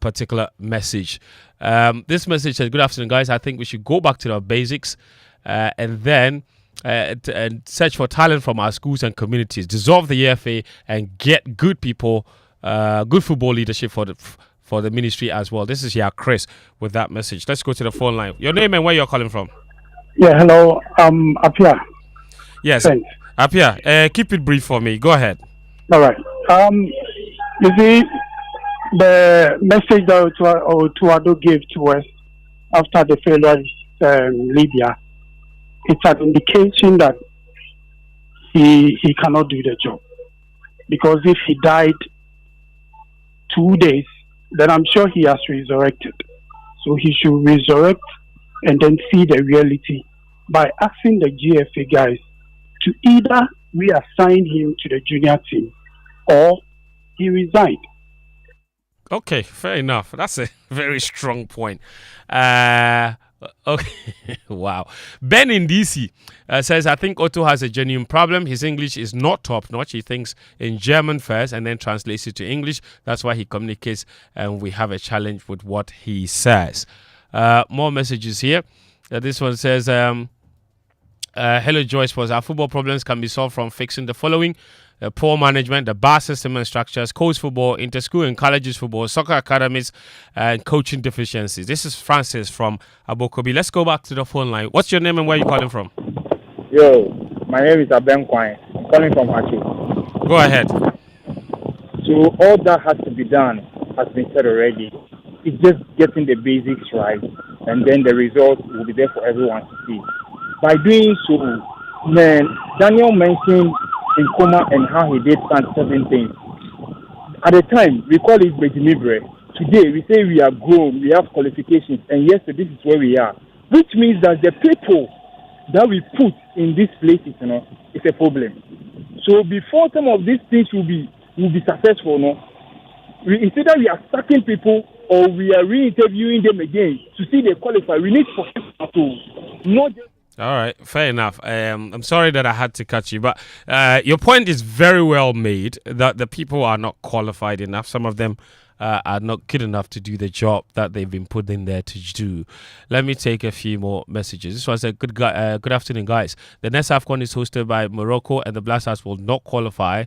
particular message. This message says, good afternoon, guys. I think we should go back to the basics and then and search for talent from our schools and communities. Dissolve the EFA and get good people, good football leadership for the ministry as well. This is Chris with that message. Let's go to the phone line. Your name and where you're calling from? Yeah, hello. Apia. Yes. Thanks. Apia, keep it brief for me. Go ahead. All right. You see, the message that Otto Addo gave to us after the failure in Libya, it's an indication that he cannot do the job. Because if he died 2 days, then I'm sure he has resurrected. So he should resurrect and then see the reality by asking the GFA guys to either reassign him to the junior team or he resigned. Okay, fair enough. That's a very strong point. Okay, wow. Ben in DC says, I think Otto has a genuine problem. His English is not top notch. He thinks in German first and then translates it to English. That's why he communicates and we have a challenge with what he says. More messages here. This one says, hello, Joyce. Our football problems can be solved from fixing the following: poor management, the bar system and structures, coach football, inter-school and colleges football, soccer academies, and coaching deficiencies. This is Francis from Abokobi. Let's go back to the phone line. What's your name and where are you calling from? Yo, my name is Aben Kwai. I'm calling from Hachi. Go ahead. So all that has to be done has been said already. It's just getting the basics right, and then the results will be there for everyone to see. By doing so, man, Daniel mentioned in Coma and how he did certain things. At the time, we call it Bejimibre. Today, we say we are grown, we have qualifications, and yes, this is where we are. Which means that the people that we put in these places, is a problem. So before some of these things will be successful, it's either we are sacking people or we are re-interviewing them again to see they qualify. We need for people to not just. All right, fair enough. I'm sorry that I had to cut you, but your point is very well made that the people are not qualified enough. Some of them are not good enough to do the job that they've been put in there to do. Let me take a few more messages. This was a good afternoon, guys. The next AFCON is hosted by Morocco, and the Black Stars will not qualify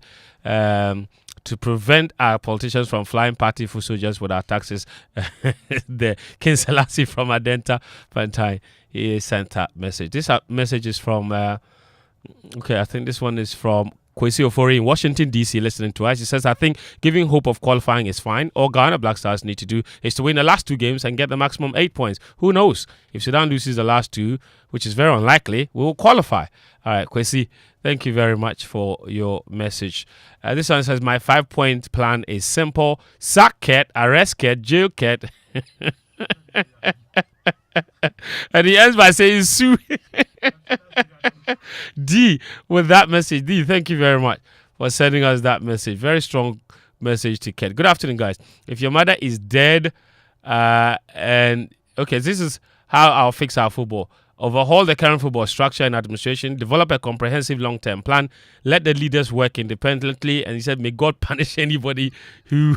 to prevent our politicians from flying party foot soldiers with our taxes. The King Selassie from Adenta Pantai, he sent that message. This message is from, I think this one is from Kwesi Ofori in Washington, D.C., listening to us. He says, I think giving hope of qualifying is fine. All Ghana Black Stars need to do is to win the last 2 games and get the maximum 8 points. Who knows? If Sudan loses the last 2, which is very unlikely, we will qualify. All right, Kwesi, thank you very much for your message. This one says, my 5-point plan is simple. Sack Ket, arrest Ket, jail Ket. And he ends by saying, sue. D, with that message. D, thank you very much for sending us that message. Very strong message to Ket. Good afternoon, guys. If your mother is dead, this is how I'll fix our football. Overhaul the current football structure and administration. Develop a comprehensive long-term plan. Let the leaders work independently. And he said, may God punish anybody who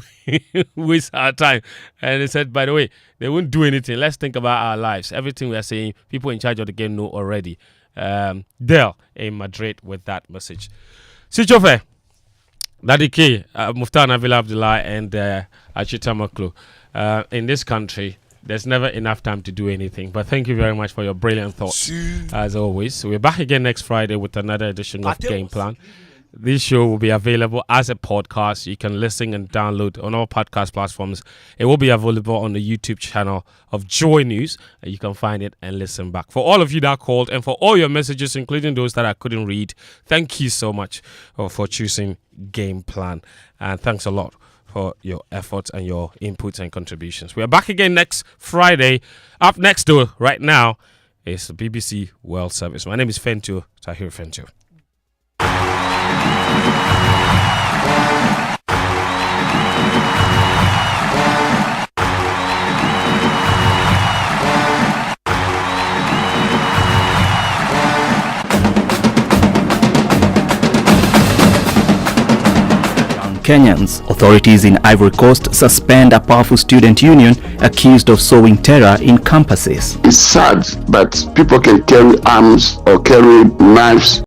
wastes our time. And he said, by the way, they won't do anything. Let's think about our lives. Everything we are saying, people in charge of the game know already. Dale in Madrid with that message. Sichofe, Daddy K, Muftar Nabil Abdullah, and Achita Maklo. In this country, there's never enough time to do anything. But thank you very much for your brilliant thoughts, as always. So we're back again next Friday with another edition of Game Plan. This show will be available as a podcast. You can listen and download on all podcast platforms. It will be available on the YouTube channel of Joy News. You can find it and listen back. For all of you that called and for all your messages, including those that I couldn't read, thank you so much for choosing Game Plan. And thanks a lot for your efforts and your inputs and contributions. We are back again next Friday. Up next, though, right now, is the BBC World Service. My name is Fentu, Tahir Fentu. Kenyans, authorities in Ivory Coast suspend a powerful student union accused of sowing terror in campuses. It's sad, but people can carry arms or carry knives